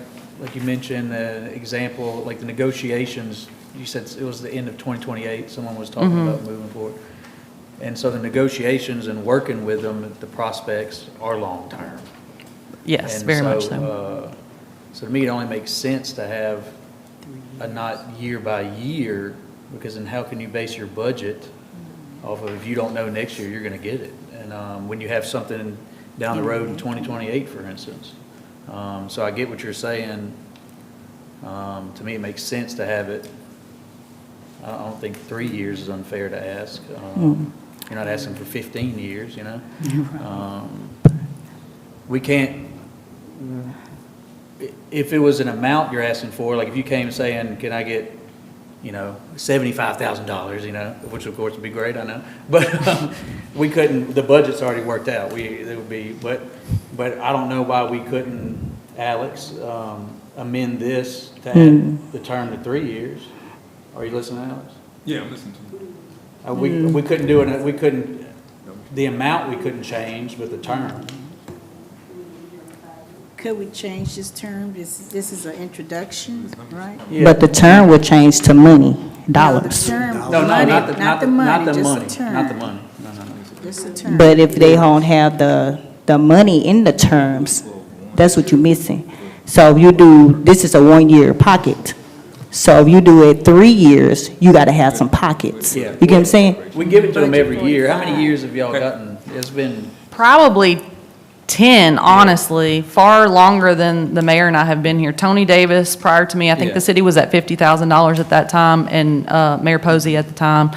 you mentioned, example, like the negotiations, you said it was the end of 2028, someone was talking about moving forward. And so the negotiations and working with them, the prospects are long term. Yes, And very much so. So to me, it only makes sense to have a not year by year, because then how can you base your budget off of, if you don't know next year, you're going to get it? And when you have something down the road in 2028, for instance. So I get what you're saying. To me, it makes sense to have it. I don't think 3 years is unfair to ask. You're not asking for 15 years, you know? We can't, if it was an amount you're asking for, like if you came saying, can I get, you know, $75,000, you know, which of course would be great, I know, but we couldn't, the budget's already worked out. It would be, but I don't know why we couldn't, Alex, amend this to add the term to 3 years. Are you listening, Alex? Yeah, I'm listening to you. We couldn't do it, we couldn't, the amount we couldn't change, but the term. Could we change this term? This is an introduction, right? Yeah. But the term would change to money, dollars. No, not the money, Not the money, just money, a term. not the money. No. Just a term. But if they don't have the money in the terms, that's what you're missing. So if you do, this is a 1-year pocket. So if you do it 3 years, you got to have some pockets. Yeah. You get what I'm saying? We give it to them every year. How many years have y'all gotten? It's been, Probably 10, honestly, far longer than the mayor and I have been here. Tony Davis, prior to me, I think the city was at $50,000 at that time, and Mayor Posey at the time.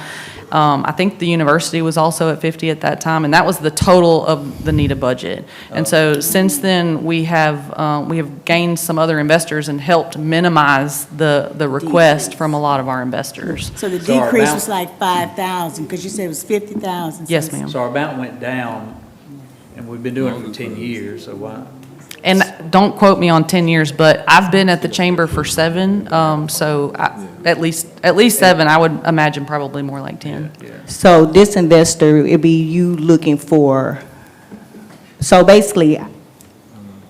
I think the university was also at 50 at that time, and that was the total of the NEDA budget. And so since then, we have gained some other investors and helped minimize the request from a lot of our investors. So the So our decrease amount- was like 5,000, because you said it was 50,000. so Yes, it's- ma'am. so our amount went down, and we've been doing it for 10 years, so why? And don't quote me on 10 years, but I've been at the chamber for 7, so at least 7, I would imagine probably more like 10. Yeah. So this investor, it'd be you looking for, so basically,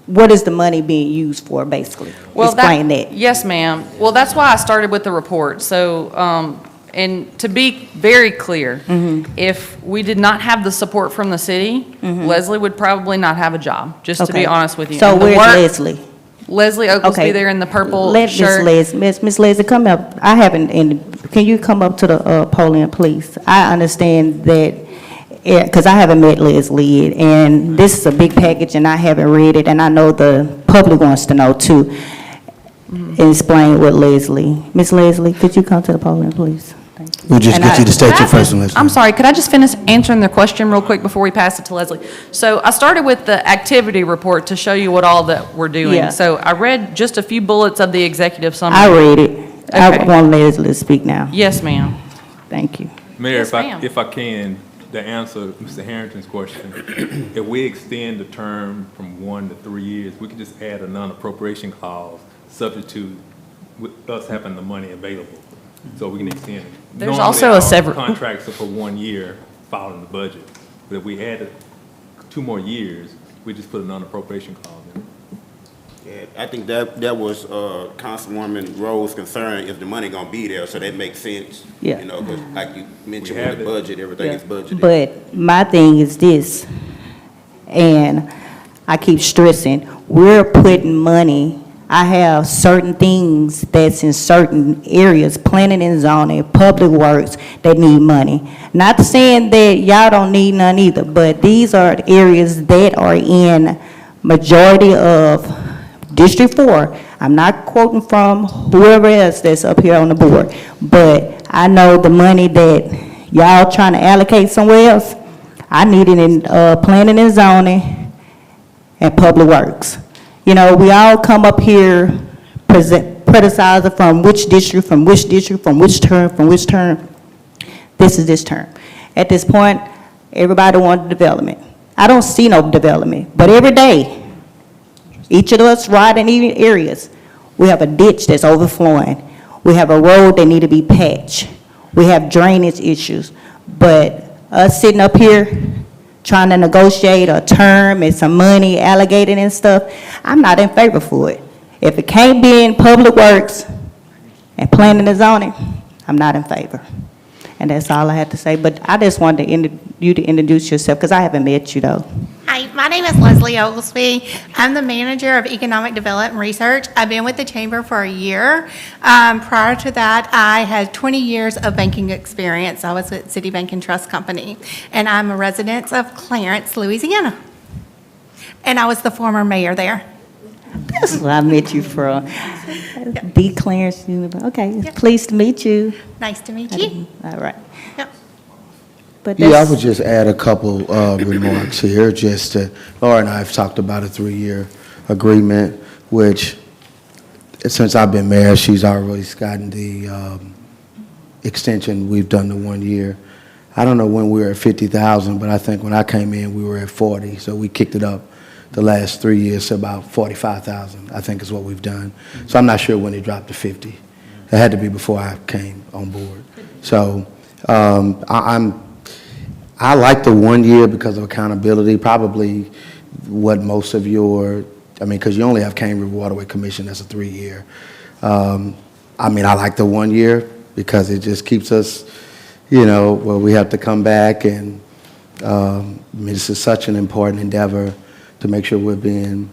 what is the money being used for, basically? Explain that. Yes, ma'am. Well, that's why I started with the report. So, and to be very clear, if we did not have the support from the city, Leslie would probably not have a job, just to be Okay. honest with you. So And the where's work- Leslie? Leslie Oglesby Okay. there in the purple Let shirt. Miss Leslie, come up. I haven't, can you come up to the podium, please? I understand that because I haven't met Leslie yet, and this is a big package, and I haven't read it, and I know the public wants to know too. Explain with Leslie. Miss Leslie, could you come to the podium, please? Thank you. We'll just And get you to state Could your I first just- and last I'm name. sorry, could I just finish answering the question real quick before we pass it to Leslie? So I started with the activity report to show you what all that we're doing. Yeah. So I read just a few bullets of the executive summary. I read it. I Okay. want Leslie to speak now. Yes, ma'am. Thank you. Mayor, Yes, ma'am. if I can, to answer Mr. Harrington's question, if we extend the term from 1 to 3 years, we could just add a non-appropriation clause subject to with us having the money available, so we can extend it. There's Normally, also a our sever- Contracts are for 1 year following the budget, but if we added 2 more years, we just put a non-appropriation clause in. Yeah, I think that was Councilwoman Rose' concern, if the money gonna be there, so that makes sense. Yeah. You know, 'cause like you mentioned We with have the it. budget, everything is budgeted. But my thing is this, and I keep stressing, we're putting money, I have certain things that's in certain areas, planning and zoning, public works, that need money. Not saying that y'all don't need none either, but these are areas that are in majority of District 4. I'm not quoting from whoever else that's up here on the board, but I know the money that y'all trying to allocate somewhere else, I need it in planning and zoning and public works. You know, we all come up here criticizing from which district, from which district, from which term, from which term. This is this term. At this point, everybody wants development. I don't see no development, but every day, each of us ride in even areas, we have a ditch that's overflowing. We have a road that need to be patched. We have drainage issues. But us sitting up here trying to negotiate a term and some money allocated and stuff, I'm not in favor for it. If it can't be in public works and planning and zoning, I'm not in favor. And that's all I have to say. But I just wanted you to introduce yourself, because I haven't met you though. Hi, my name is Leslie Oglesby. I'm the manager of Economic Development Research. I've been with the Chamber for a year. Prior to that, I had 20 years of banking experience. I was with Citibank and Trust Company, and I'm a resident of Clarence, Louisiana. And I was the former mayor there. That's where I met you from. B. Clarence University. Okay, Yep. pleased to meet you. Nice to meet you. All right. Yep. But Yeah, I that's- would just add a couple remarks here, just to, Laura and I have talked about a 3-year agreement, which, since I've been mayor, she's always gotten the extension. We've done the 1 year. I don't know when we were at 50,000, but I think when I came in, we were at 40, so we kicked it up the last 3 years to about 45,000, I think is what we've done. So I'm not sure when it dropped to 50. It had to be before I came on board. So I like the 1 year because of accountability, probably what most of your, because you only have Cambridge Waterway Commission, that's a 3-year. I like the 1 year because it just keeps us, where we have to come back, and this is such an important endeavor to make sure we're being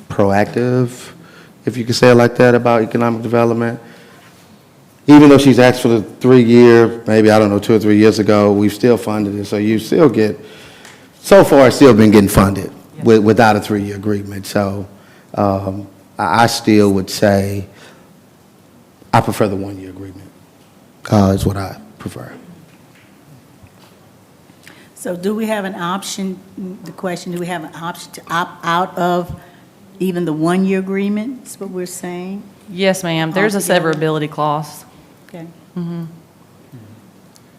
proactive, if you could say it like that, about economic development. Even though she's asked for the 3-year, maybe, 2 or 3 years ago, we've still funded it. So you still get, so far, it's still been getting funded without a 3-year agreement. So I still would say I prefer the 1-year agreement, is what I prefer. So do we have an option, the question, do we have an option to opt out of even the 1-year agreement, is what we're saying? Yes, ma'am. There's a Altogether. severability clause. Okay.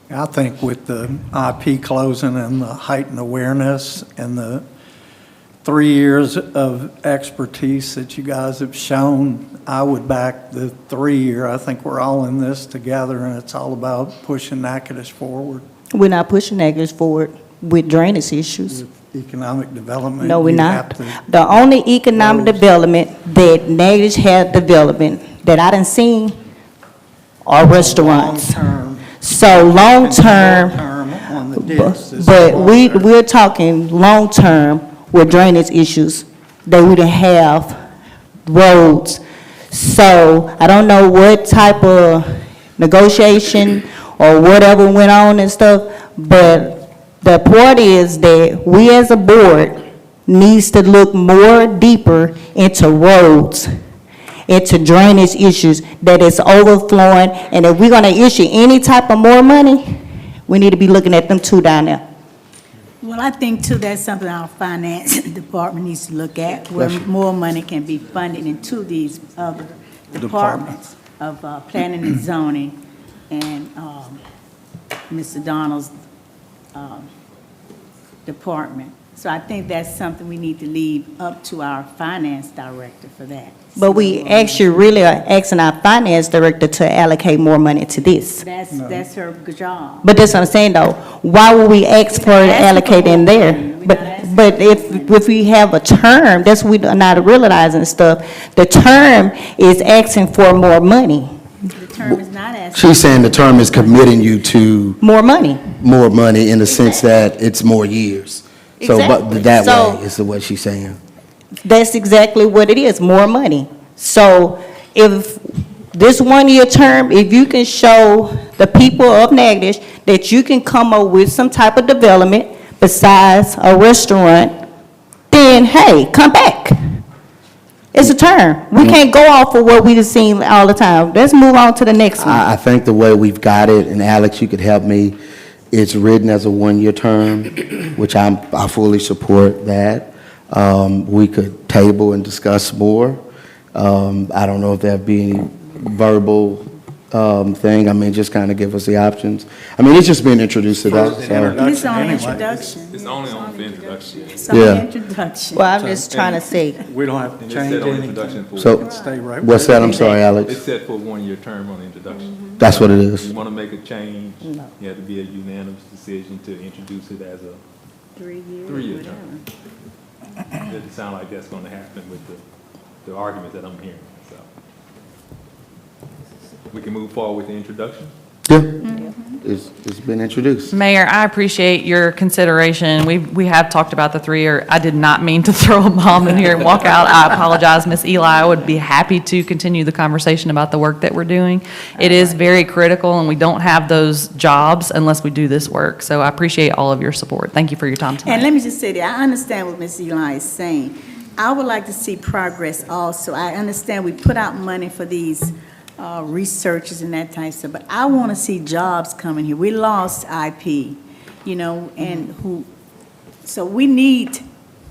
I think with the IP closing and the heightened awareness and the 3 years of expertise that you guys have shown, I would back the 3-year. I think we're all in this together, and it's all about pushing Natchitoches forward. We're not pushing Natchitoches forward with drainage issues. With economic development. No, we're you not. have to- The only economic development that Natchitoches had development that I done seen are restaurants. Long-term. So long-term, Long-term on the ditch. This is but long-term. we're talking long-term with drainage issues, that we didn't have roads. So I don't know what type of negotiation or whatever went on and stuff. But the part is that we as a board needs to look more deeper into roads, into drainage issues that is overflowing. And if we're gonna issue any type of more money, we need to be looking at them two down there. Well, I think too, that's something our finance department needs to look at, where more money can be funded into these other departments of planning and zoning and Mr. Donald's department. So I think that's something we need to leave up to our finance director for that. But we actually really are asking our finance director to allocate more money to this. That's her job. But that's what I'm saying though, why would we ask for it to allocate in there? But if we have a term, that's what we're not realizing stuff, the term is asking for more money. The term is not asking. She's saying the term is committing you to More money. more money in the sense that it's more years. So, but Exactly. that So- way is what she's saying. That's exactly what it is, more money. So if this one-year term, if you can show the people of Natchitoches that you can come up with some type of development besides a restaurant, then hey, come back. It's a term. We can't go off of what we've seen all the time. Let's move on to the next one. I think the way we've got it, and Alex, you could help me, it's written as a one-year term, which I fully support that. We could table and discuss more. I don't know if there'd be any verbal thing. I mean, just kind of give us the options. I mean, it's just been introduced to that, so. It's on introduction. It's only on the introduction. It's on Yeah. introduction. Well, I'm just trying to say, We don't have to And it change said on anything. introduction for. So, Stay right what's where that? I'm sorry, It's Alex. set for a one-year term on the introduction. That's what it If is. you want to make a change, you have to be a unanimous decision to introduce it as a 3 years. three-year whatever. term. It doesn't sound like that's going to happen with the argument that I'm hearing, so. We can move forward with the introduction? Yeah, it's been introduced. Mayor, I appreciate your consideration. We have talked about the 3-year. I did not mean to throw a bomb in here and walk out. I apologize, Ms. Eli. I would be happy to continue the conversation about the work that we're doing. It is very critical, and we don't have those jobs unless we do this work. So I appreciate all of your support. Thank you for your time And tonight. let me just say that I understand what Ms. Eli is saying. I would like to see progress also. I understand we put out money for these researchers and that type of stuff, but I want to see jobs coming here. We lost IP, and so we need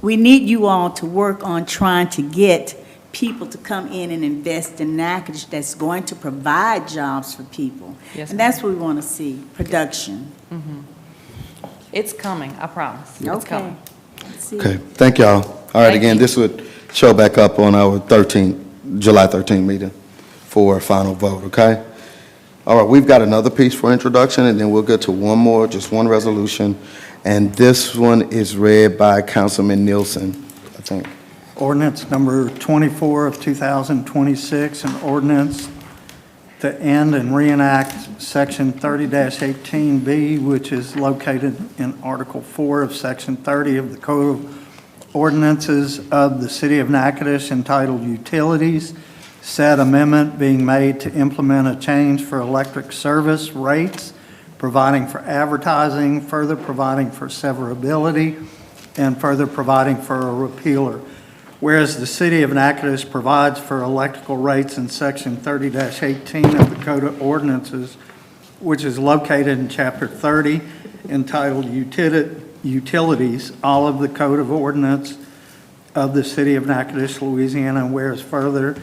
you all to work on trying to get people to come in and invest in Natchitoches that's going to provide jobs for people. Yes, And that's what we want to see, production. It's coming, I promise. It's Okay. coming. Let's see. Okay, thank y'all. All right, Thank again, you. this would show back up on our July 13th meeting for a final vote, okay? All right, we've got another piece for introduction, and then we'll get to one more, just one resolution. And this one is read by Councilman Nielsen, I think. Ordinance number 24 of 2026, an ordinance to end and reenact Section 30-18B, which is located in Article 4 of Section 30 of the Code of Ordinances of the City of Natchitoches entitled Utilities. Said amendment being made to implement a change for electric service rates, providing for advertising, further providing for severability, and further providing for a repealer. Whereas the City of Natchitoches provides for electrical rates in Section 30-18 of the Code of Ordinances, which is located in Chapter 30 entitled Utilities, all of the Code of Ordinance of the City of Natchitoches, Louisiana, and whereas further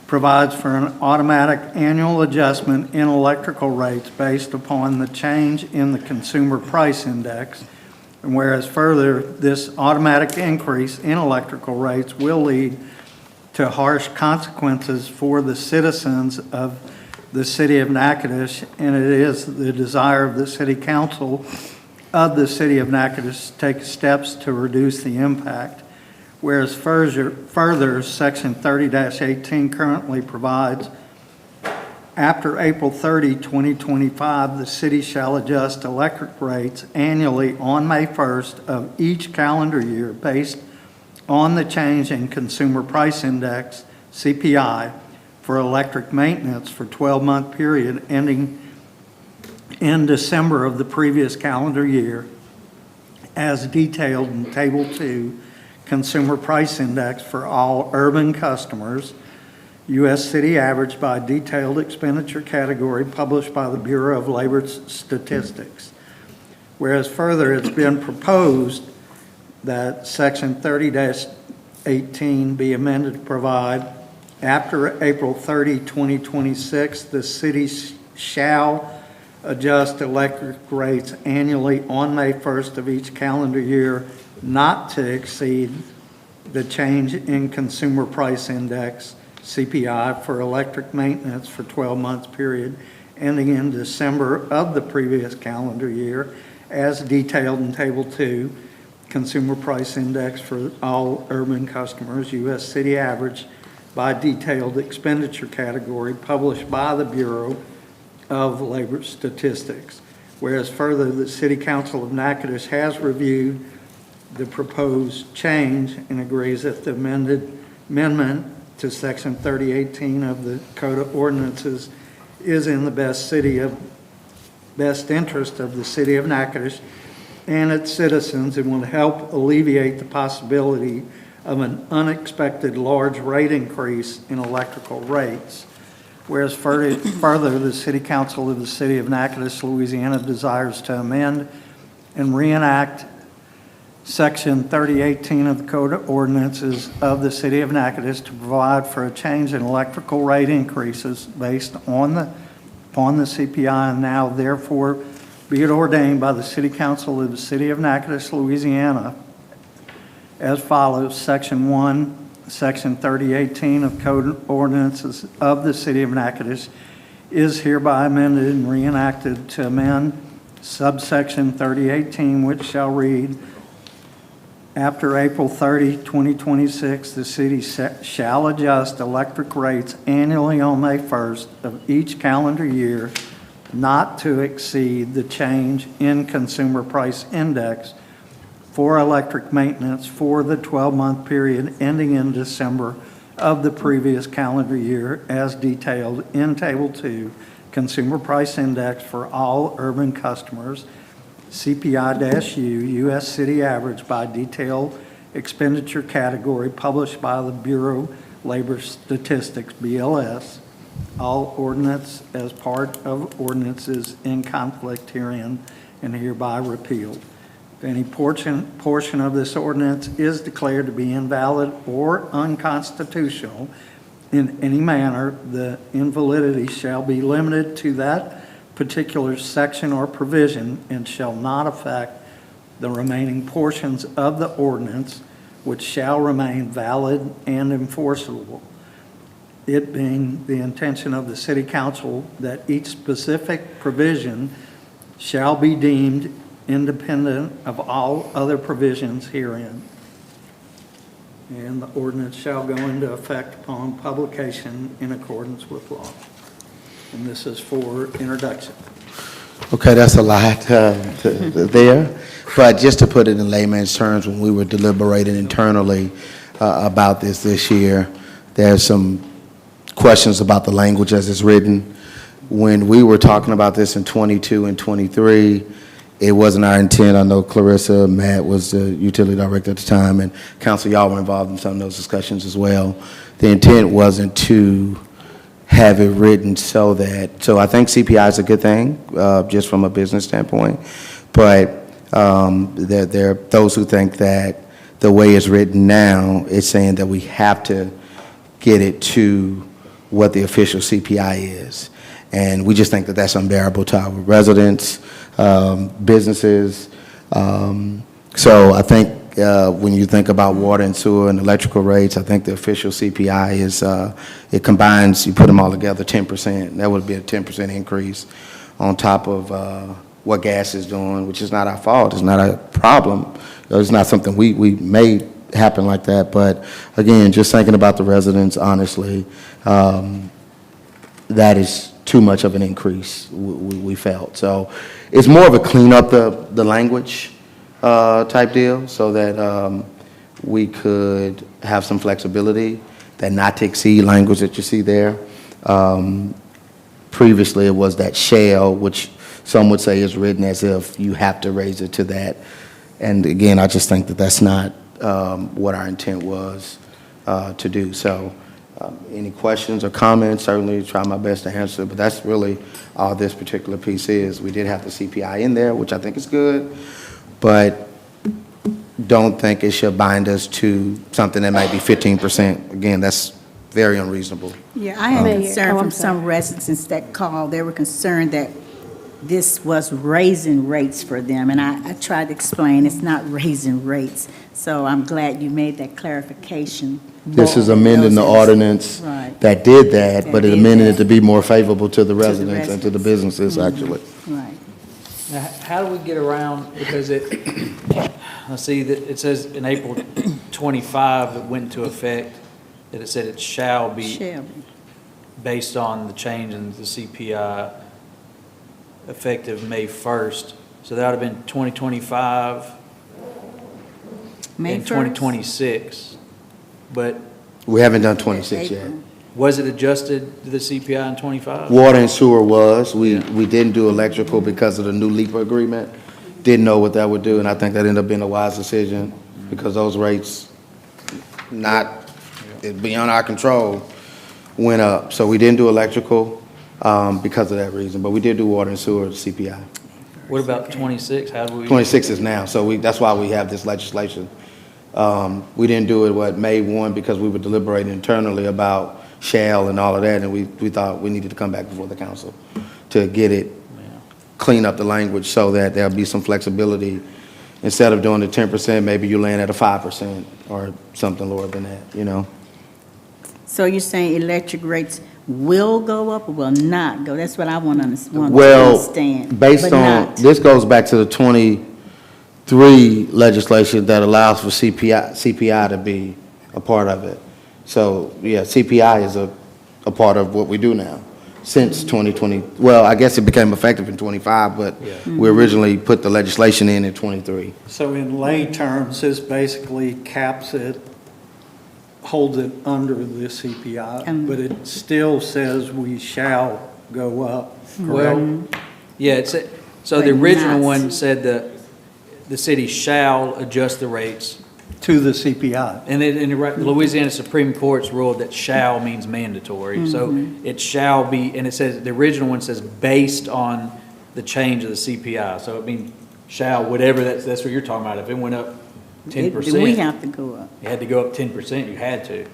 provides for an automatic annual adjustment in electrical rates based upon the change in the Consumer Price Index. And whereas further, this automatic increase in electrical rates will lead to harsh consequences for the citizens of the City of Natchitoches, and it is the desire of the City Council of the City of Natchitoches to take steps to reduce the impact. Whereas further, Section 30-18 currently provides, after April 30, 2025, the city shall adjust electric rates annually on May 1st of each calendar year based on the change in Consumer Price Index, CPI, for electric maintenance for 12-month period ending in December of the previous calendar year, as detailed in Table 2, Consumer Price Index for all urban customers, U.S. city average by detailed expenditure category published by the Bureau of Labor Statistics. Whereas further, it's been proposed that Section 30-18 be amended to provide, after April 30, 2026, the city shall adjust electric rates annually on May 1st of each calendar year, not to exceed the change in Consumer Price Index, CPI, for electric maintenance for 12 months period ending in December of the previous calendar year, as detailed in Table 2, Consumer Price Index for all urban customers, U.S. city average by detailed expenditure category published by the Bureau of Labor Statistics. Whereas further, the City Council of Natchitoches has reviewed the proposed change and agrees that the amendment to Section 3018 of the Code of Ordinances is in the best interest of the City of Natchitoches and its citizens, and will help alleviate the possibility of an unexpected large rate increase in electrical rates. Whereas further, the City Council of the City of Natchitoches, Louisiana desires to amend and reenact Section 3018 of the Code of Ordinances of the City of Natchitoches to provide for a change in electrical rate increases based upon the CPI, and now therefore be it ordained by the City Council of the City of Natchitoches, Louisiana, as follows. Section 1, Section 3018 of Code of Ordinances of the City of Natchitoches is hereby amended and reenacted to amend subsection 3018, which shall read, after April 30, 2026, the city shall adjust electric rates annually on May 1st of each calendar year, not to exceed the change in Consumer Price Index for electric maintenance for the 12-month period ending in December of the previous calendar year, as detailed in Table 2, Consumer Price Index for all urban customers, CPI-U, U.S. city average by detailed expenditure category published by the Bureau of Labor Statistics, BLS, all ordinance as part of ordinances in conflict herein and hereby repealed. If any portion of this ordinance is declared to be invalid or unconstitutional in any manner, the invalidity shall be limited to that particular section or provision and shall not affect the remaining portions of the ordinance, which shall remain valid and enforceable. It being the intention of the City Council that each specific provision shall be deemed independent of all other provisions herein. And the ordinance shall go into effect upon publication in accordance with law. And this is for introduction. Okay, that's a lot there. But just to put it in layman's terms, when we were deliberating internally about this year, there's some questions about the language as it's written. When we were talking about this in 22 and 23, it wasn't our intent. I know Clarissa, Matt was the utility director at the time, and council, y'all were involved in some of those discussions as well. The intent wasn't to have it written so I think CPI is a good thing, just from a business standpoint, but there are those who think that the way it's written now, it's saying that we have to get it to what the official CPI is. And we just think that that's unbearable to our residents, businesses. So I think when you think about water and sewer and electrical rates, I think the official CPI is, it combines, you put them all together, 10%. That would be a 10% increase on top of what gas is doing, which is not our fault. It's not a problem. It's not something we made happen like that. But again, just thinking about the residents, honestly, that is too much of an increase, we felt. So it's more of a clean up the language type deal, so that we could have some flexibility, that not to exceed language that you see there. Previously, it was that shall, which some would say is written as if you have to raise it to that. And again, I just think that that's not what our intent was to do. So any questions or comments, certainly try my best to answer, but that's really all this particular piece is. We did have the CPI in there, which I think is good, but don't think it should bind us to something that might be 15%. Again, that's very unreasonable. Yeah, I had Mayor, concern from I'm sorry. some residents that called. They were concerned that this was raising rates for them, and I tried to explain it's not raising rates. So I'm glad you made that clarification. This is amending the ordinance Right. that did that, That but it did amended that. it to be more favorable to the the residents and to the residents. businesses, actually. Right. Now, how do we get around, because I see that it says in April 25, it went into effect, that it said it shall be Shelby. based on the change in the CPI effective May 1st. So that would have been 2025 May and 1st? 2026. But We haven't done 26 yet. April. was it adjusted to the CPI in 25? Water and sewer was. We didn't do electrical because of the new LEPA agreement. Didn't know what that would do, and I think that ended up being a wise decision because those rates, not beyond our control, went up. So we didn't do electrical because of that reason, but we did do water and sewer CPI. What about 26? How do we? 26 is now, so that's why we have this legislation. We didn't do it, May 1, because we were deliberating internally about shall and all of that, and we thought we needed to come back before the council to get it, clean up the language so that there'll be some flexibility. Instead of doing the 10%, maybe you land at a 5% or something lower than that, you know? So you're saying electric rates will go up or will not go? That's what I want to understand. Well, based but on, not. this goes back to the 23 legislation that allows for CPI to be a part of it. So, yeah, CPI is a part of what we do now since 2020. Well, I guess it became effective in 25, but we originally put the legislation in 23. So in lay terms, this basically caps it, holds it under the CPI, but it still says we shall go up, correct? Well, yeah, so But the original not. one said that the city shall adjust the rates. To the CPI. And then in the Louisiana Supreme Court's ruled that shall means mandatory. So it shall be, and it says, the original one says based on the change of the CPI. So it means shall, whatever, that's what you're talking about. If it went up 10%. We have to go up. You had to go up 10%, you had to.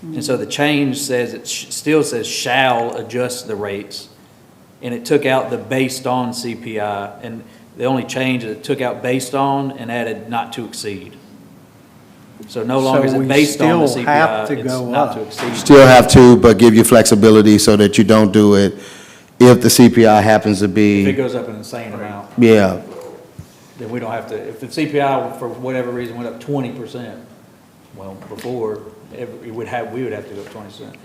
And so the change says, it still says shall adjust the rates. And it took out the based on CPI. And the only change is it took out based on and added not to exceed. So no longer is So it we based on the still have CPI, to it's go not up. to exceed. Still have to, but give you flexibility so that you don't do it if the CPI happens to If it be, goes up an insane amount, yeah. then we don't have to, if the CPI for whatever reason went up 20%, well, before, we would have to go up 20%.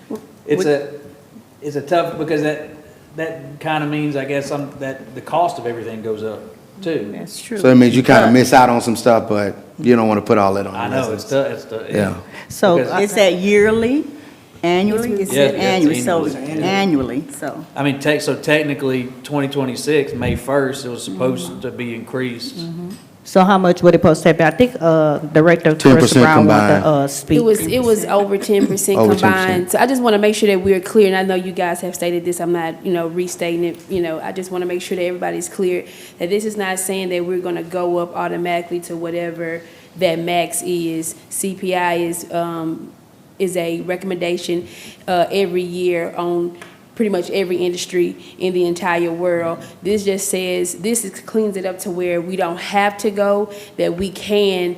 It's a tough, because that kind of means, I guess, that the cost of everything goes up too. That's true. So it means you kind of miss out on some stuff, but you don't want to put all that on the I know, residents. it's tough, Yeah. So Because- is that yearly, annually? It Yeah, said yeah, annually, it's so annually. annually, so. I mean, so technically, 2026, May 1st, it was supposed to be increased. So how much would it post to be? I think Director 10% Chris Brown wanted combined. to speak. It was over 10% Over 10%. combined. So I just want to make sure that we're clear, and I know you guys have stated this, I'm not, restating it, I just want to make sure that everybody's clear that this is not saying that we're going to go up automatically to whatever that max is. CPI is a recommendation every year on pretty much every industry in the entire world. This just says, cleans it up to where we don't have to go, that we can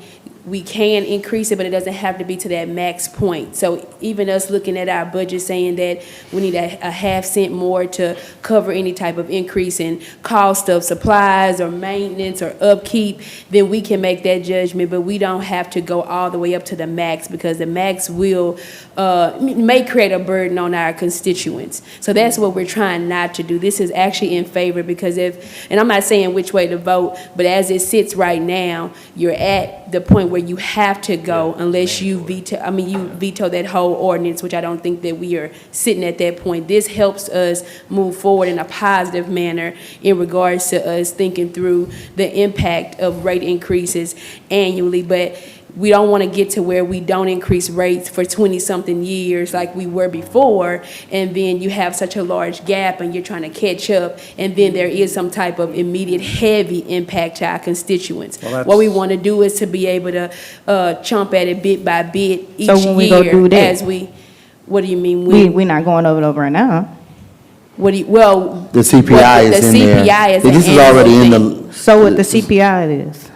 increase it, but it doesn't have to be to that max point. So even us looking at our budget saying that we need a half cent more to cover any type of increase in cost of supplies or maintenance or upkeep, then we can make that judgment, but we don't have to go all the way up to the max, because the max may create a burden on our constituents. So that's what we're trying not to do. This is actually in favor, because and I'm not saying which way to vote, but as it sits right now, you're at the point where where you have to go unless you veto that whole ordinance, which I don't think that we are sitting at that point. This helps us move forward in a positive manner in regards to us thinking through the impact of rate increases annually, but we don't want to get to where we don't increase rates for 20-something years like we were before, and then you have such a large gap and you're trying to catch up, and then there is some type of immediate heavy impact to our constituents. What we want to do is to be able to chomp at it bit by bit each So when we go year do that, as we, what do you mean? We're not going over it over right now. What do you, well. The CPI is in there. The CPI is This an is already in annual thing. the So what the CPI is?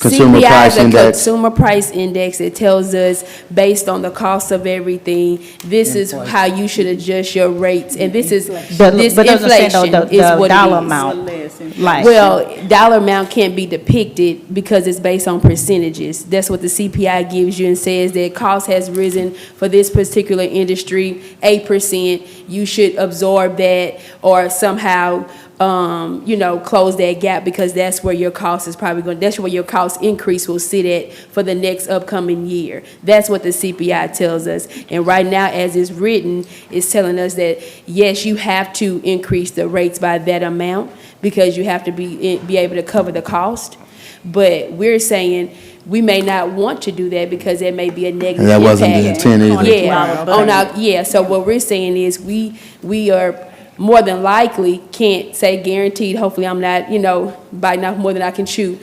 consumer CPI price is a index. consumer price index. It tells us, based on the cost of everything, this is how you should adjust your rates. And this is, this But it doesn't say inflation the is what it dollar is. amount. Like, Well, dollar amount can't be depicted because it's based on percentages. That's what the CPI gives you and says that cost has risen for this particular industry 8%. You should absorb that or somehow close that gap, because that's where your cost is probably going, that's where your cost increase will sit at for the next upcoming year. That's what the CPI tells us. And right now, as it's written, it's telling us that, yes, you have to increase the rates by that amount because you have to be able to cover the cost. But we're saying we may not want to do that because there may be a negative And that wasn't the impact. intent either. Yeah, so what we're saying is we are more than likely, can't say guaranteed, hopefully I'm not, biting off more than I can chew,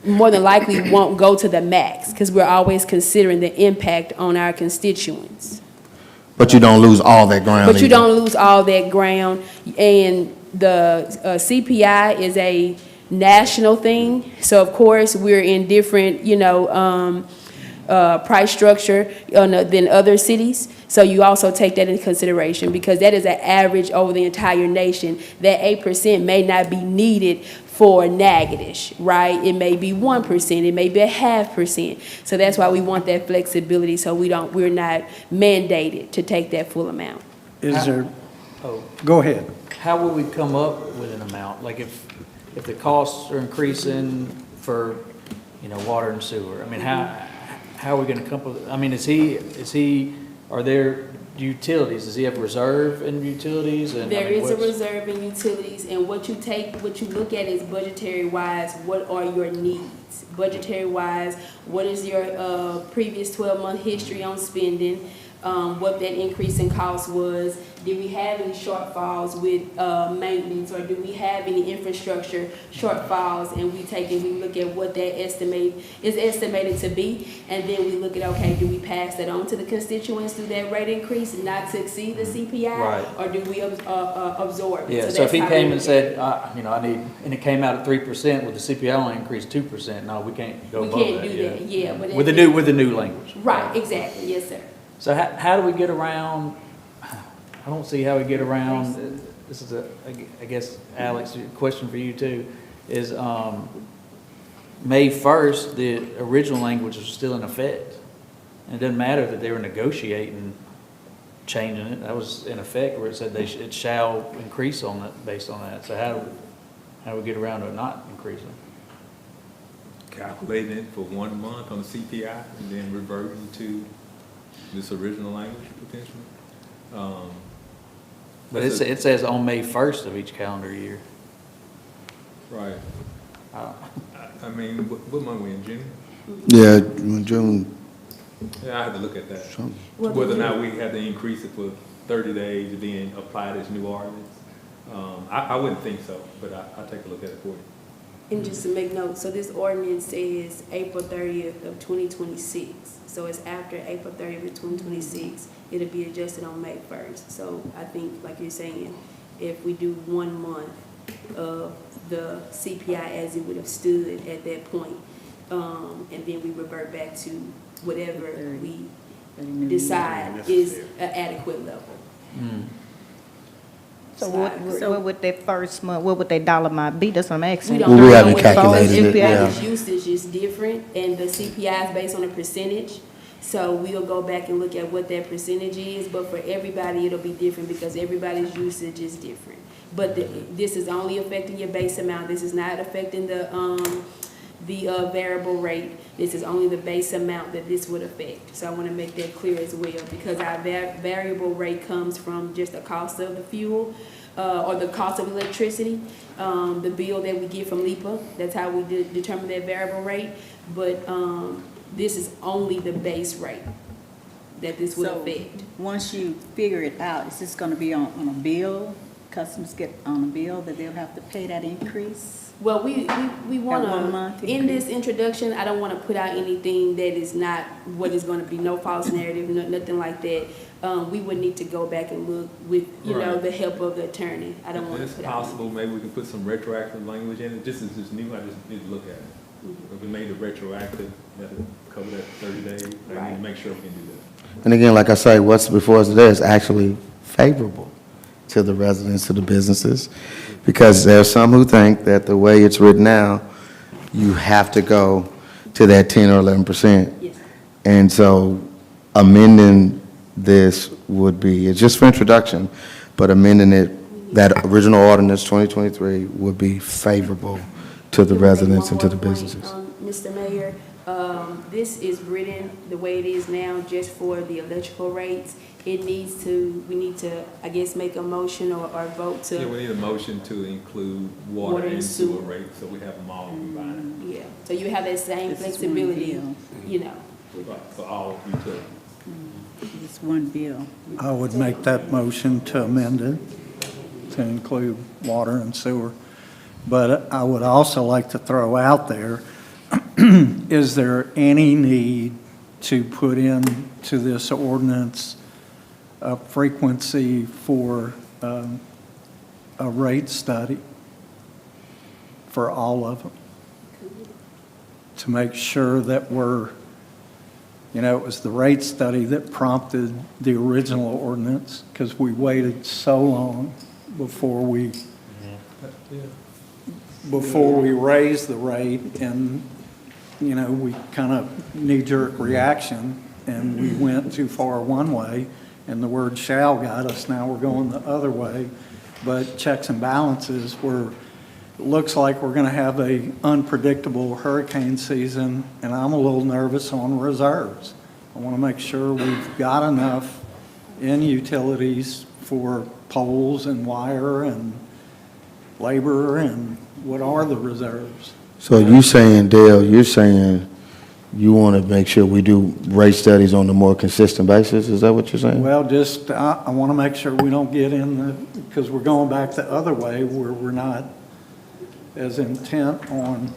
more than likely won't go to the max, because we're always considering the impact on our constituents. But you don't lose all that ground. But you either. don't lose all that ground, and the CPI is a national thing, so of course, we're in different, price structure than other cities. So you also take that into consideration, because that is an average over the entire nation. That 8% may not be needed for Natchitoches, right? It may be 1%, it may be a 0.5%. So that's why we want that flexibility, so we're not mandated to take that full amount. Is there, go ahead. How will we come up with an amount? Like if the costs are increasing for, water and sewer, I mean, how are we gonna come up with, I mean, are there utilities? Does he have reserve in utilities? And There is a reserve in utilities, and what you look at is budgetary wise, what are your needs? Budgetary wise, what is your previous 12-month history on spending? What that increase in cost was? Did we have any shortfalls with maintenance, or do we have any infrastructure shortfalls? And we look at what that is estimated to be, and then we look at, okay, do we pass that on to the constituents through that rate increase not to exceed the CPI? Right. Or do we absorb it? Yeah, so if he came and said, I need, and it came out at 3% with the CPI only increased 2%, no, we can't go above that. We can't do that, yeah. But With the new language. Right, exactly, yes, sir. So how do we get around, I don't see how we get around, this is I guess, Alex, a question for you too, is May 1st, the original language was still in effect. And it doesn't matter that they were negotiating changing it, that was in effect where it said it shall increase on it based on that. So how do we get around to it not increasing? Calculating it for 1 month on the CPI and then reverting to this original language potentially. But it says on May 1st of each calendar year. Right. I mean, what month we in, June? Yeah, June. Yeah, I have to look at that. Whether or not we have to increase it for 30 days to being applied as new ordinance. I wouldn't think so, but I'll take a look at it for you. And just to make note, so this ordinance says April 30th of 2026. So it's after April 30th of 2026, it'll be adjusted on May 1st. So I think, like you're saying, if we do 1 month of the CPI as it would have stood at that point, and then we revert back to whatever we decide is an adequate level. So what would that first month, what would that dollar amount be? That's what I'm asking. We don't We know haven't what calculated it, yeah. Everybody's usage is different, and the CPI is based on a percentage. So we'll go back and look at what that percentage is, but for everybody, it'll be different because everybody's usage is different. But this is only affecting your base amount. This is not affecting the variable rate. This is only the base amount that this would affect. So I want to make that clear as well, because our variable rate comes from just the cost of the fuel or the cost of electricity, the bill that we get from LIPA. That's how we determine that variable rate. But this is only the base rate that this would affect. Once you figure it out, is this gonna be on a bill? Customers get on a bill that they'll have to pay that increase? Well, we want At 1 to, month in this increase? introduction, I don't want to put out anything that is not what is going to be, no false narrative, nothing like that. We would need to go back and look with, you know, Right. the help of the attorney. I don't want If to it's put out. possible, maybe we can put some retroactive language in it. This is just new, I just need to look at it. Mm-hmm. If we made it retroactive, that'll cover that 30 days. I need Right. to make sure we can do that. And again, like I say, what's before us today is actually favorable to the residents, to the businesses, because there are some who think that the way it's written now, you have to go to that 10 or 11%. Yes. And so amending this would be, it's just for introduction, but amending it, that original ordinance 2023 would be favorable to the residents and to the businesses. Mr. Mayor, this is written the way it is now just for the electrical rates. We need to, I guess, make a motion or vote to. Yeah, we need a motion to include water and sewer rates, so we have them all combined. Yeah, so you have that same This is one flexibility, bill. you know. For all utilities. It's one bill. I would make that motion to amend it to include water and sewer. But I would also like to throw out there, is there any need to put into this ordinance a frequency for a rate study for all of them? To make sure that we're, you know, it was the rate study that prompted the original ordinance, because we waited so long before we raised the rate, and, you know, we kind of knee-jerk reaction, and we went too far one way, and the word shall got us. Now we're going the other way. But checks and balances, it looks like we're going to have a unpredictable hurricane season, and I'm a little nervous on reserves. I want to make sure we've got enough in utilities for poles and wire and labor, and what are the reserves? So you saying, Dale, you're saying you want to make sure we do rate studies on a more consistent basis? Is that what you're saying? Well, just, I want to make sure we don't get in because we're going back the other way where we're not as intent on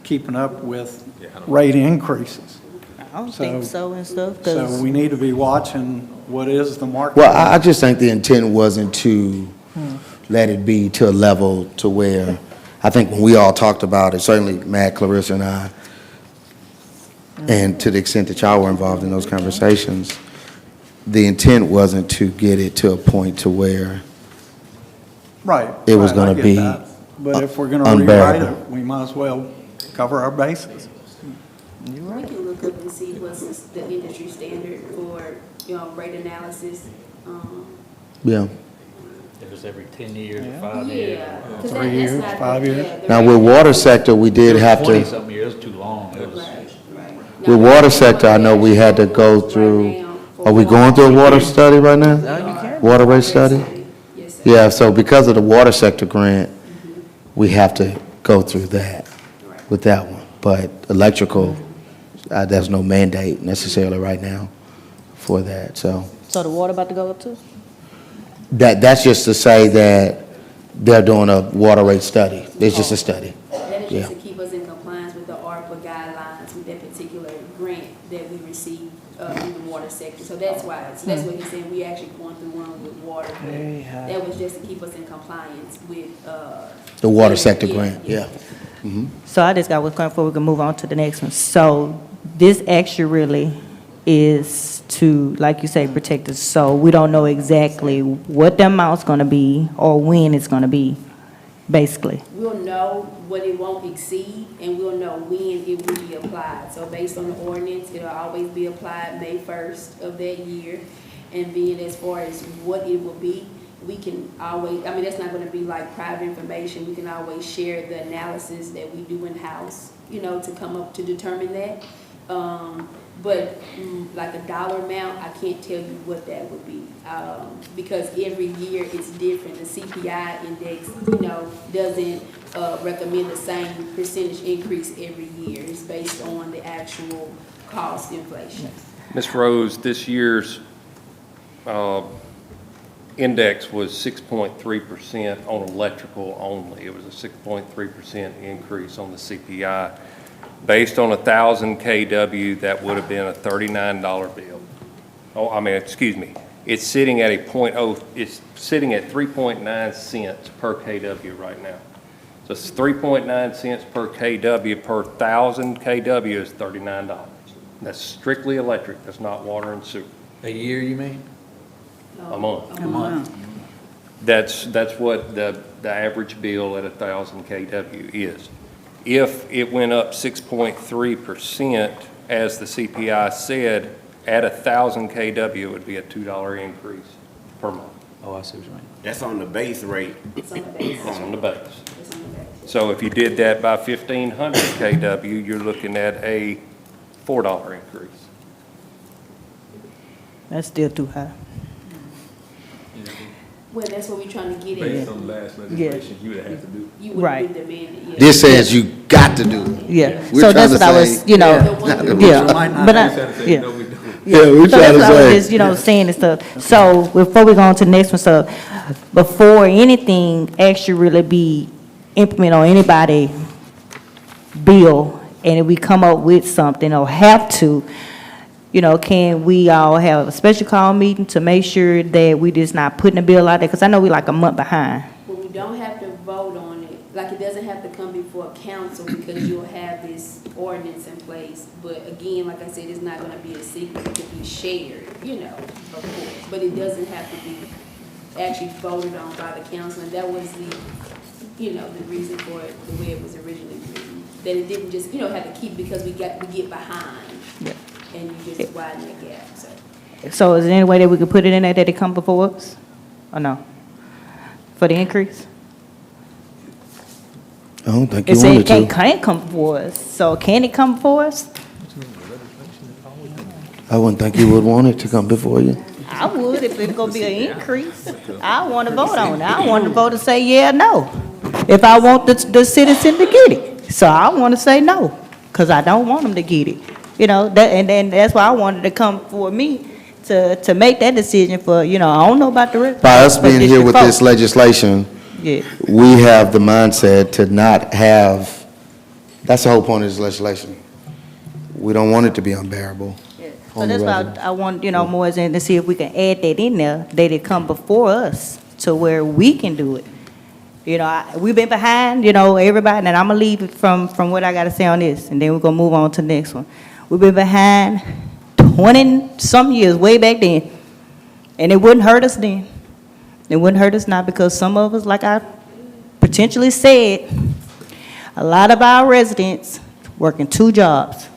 keeping up with rate increases. I don't think so and stuff, So because we need to be watching what is the market. Well, I just think the intent wasn't to let it be to a level to where, I think when we all talked about it, certainly Matt, Clarissa, and I, and to the extent that y'all were involved in those conversations, the intent wasn't to get it to a point to where Right. it was right, gonna I get be that. But if we're going to rewrite unbearable. it, we might as well cover our bases. We can look up and see what's the industry standard for, you know, rate analysis. Yeah. If it's every 10 years or 5 years. Yeah. 'cause 3 that's years, not 5 the- years. yeah, the Now, rate with water analysis- sector, we did have to, 20-something years, too long. It was- with water sector, I know we had to go through, are we going through a water study right now? Water rate study? Yes, sir. Yeah, so because of the water sector grant, we have to go through that with that one. But electrical, there's no mandate necessarily right now for that, so. so the water about to go up too? That's just to say that they're doing a water rate study. It's just a study. That is Yeah. just to keep us in compliance with the ARPA guidelines with that particular grant that we received in the water sector. So that's why, so that's what he's saying, we actually going through one with water. But that was just to keep us in compliance with, The water sector grant, yeah. So I just got one question before we can move on to the next one. So this extra really is to, like you say, protect us. So we don't know exactly what the amount's going to be or when it's going to be, basically. we'll know what it won't exceed, and we'll know when it will be applied. So based on the ordinance, it'll always be applied May 1st of that year. And then as far as what it will be, we can always, I mean, that's not gonna be like private information. We can always share the analysis that we do in-house, you know, to come up to determine that. But like a dollar amount, I can't tell you what that would be, because every year it's different. The CPI index, you know, doesn't recommend the same percentage increase every year. It's based on the actual cost inflation. Ms. Rose, this year's index was 6.3% on electrical only. It was a 6.3% increase on the CPI. Based on 1,000 kW, that would have been a $39 bill. Oh, I mean, excuse me. It's sitting at it's sitting at 3.9 cents per kW right now. So it's 3.9 cents per kW per 1,000 kW is $39. That's strictly electric. That's not water and sewer. A year, you mean? A month. A month. That's what the average bill at 1,000 kW is. If it went up 6.3%, as the CPI said, at 1,000 kW, it would be a $2 increase per month. Oh, I see what you mean. That's on the base rate. It's on the base. It's on the base. It's on the base. So if you did that by 1,500 kW, you're looking at a $4 increase. That's still too high. Well, that's what we're trying to get Based at. on last legislation, you would have to do. You would Right. have been demanded, yeah. This says you got to do it. Yeah, We're so that's trying what to I was, say- you know, Yeah. but I, yeah. No, we don't. Yeah, we're So trying that's to what I was say. just, you know, saying and stuff. So before we go on to the next one, so before anything actually really be implemented on anybody bill, and if we come up with something or have to, you know, can we all have a special call meeting to make sure that we just not putting a bill out there? Because I know we like a month behind. But we don't have to vote on it, like it doesn't have to come before council because you'll have this ordinance in place. But again, like I said, it's not gonna be a secret, it could be shared, you know, of course. But it doesn't have to be actually voted on by the council, and that was the, you know, the reason for it, the way it was originally written. That it didn't just, you know, have to keep, because we get behind. Yeah. And you just widen the gap, so. So is there any way that we could put it in there that it come before us? Or no? For the increase? I don't think It you said wanted it to. can't come before us. So can it come before us? I wouldn't think you would want it to come before you. I would if it's gonna be an increase. I want to vote on it. I want to vote to say yeah or no. If I want the citizen to get it. So I want to say no, because I don't want them to get it. You know, that, and then that's why I wanted to come for me to make that decision for, you know, I don't know about the rest. By us but being here District with this 4. legislation, Yeah. we have the mindset to not have, that's the whole point of this legislation. We don't want it to be unbearable. So on the that's why residents. I want, you know, more as in to see if we can add that in there, that it come before us to where we can do it. You know, we've been behind, you know, everybody, and I'm gonna leave it from what I gotta say on this, and then we're gonna move on to the next one. We've been behind 20-some years, way back then, and it wouldn't hurt us then. It wouldn't hurt us now, because some of us, like I potentially said, a lot of our residents working 2 jobs,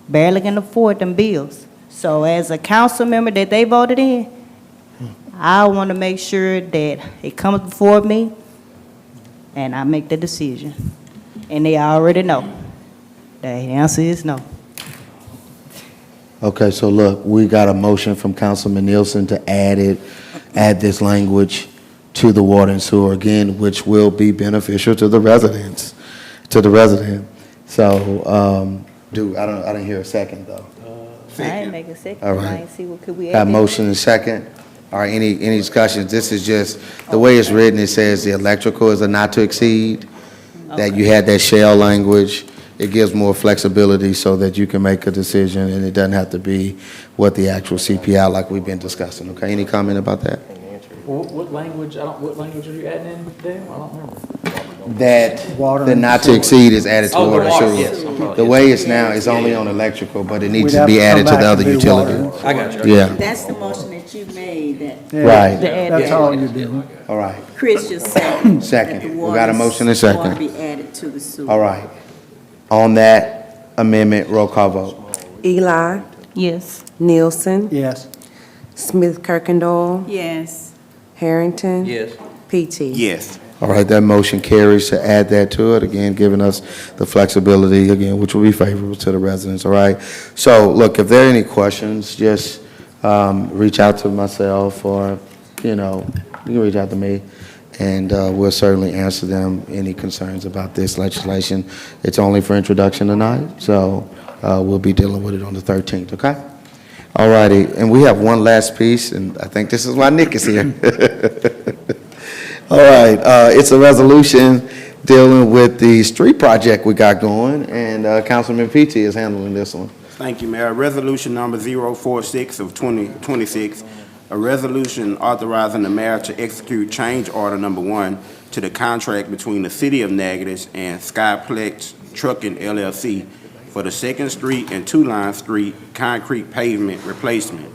barely can afford them bills. So as a council member that they voted in, I want to make sure that it comes before me and I make the decision. And they already know. The answer is no. Okay, so look, we got a motion from Councilman Nielsen to add this language to the water and sewer again, which will be beneficial to the residents, So, I didn't hear a second though. I ain't make a second. All right. I ain't see what could we Got add. motion and second. All right, any discussions? This is just, the way it's written, it says the electrical is a not to exceed, that you had that shell language. It gives more flexibility so that you can make a decision, and it doesn't have to be what the actual CPI like we've been discussing, okay? Any comment about that? What language, what language are you adding in, Dale? I don't remember. That the not to exceed is added to Oh, the water and water, sewer. yes, I'm sorry, The yes. way it's now, it's only on electrical, but it needs We'd to have be to come added to back the and other do water. utilities. I got you. Yeah, That's the motion that you made, that right, That's all you're doing. all right. Chris just said. Second. that the We got a motion and water second. be added to the sewer. All right. On that amendment, roll call vote. Eli, Yes. Nielsen, Yes. Smith Kirkendall, Yes. Harrington. Yes. PT. Yes. All right, that motion carries to add that to it, again, giving us the flexibility, again, which will be favorable to the residents, all right? So, look, if there are any questions, just reach out to myself or, you can reach out to me, and we'll certainly answer them, any concerns about this legislation. It's only for introduction tonight, so we'll be dealing with it on the 13th, okay? All righty, and we have one last piece, and I think this is why Nick is here. All right, it's a resolution dealing with the street project we got going, and Councilman PT is handling this one. Thank you, Mayor. Resolution number 046 of 2026, a resolution authorizing the mayor to execute change order number 1 to the contract between the City of Natchitoches and Skyplex Trucking LLC for the 2nd Street and 2-Line Street concrete pavement replacement.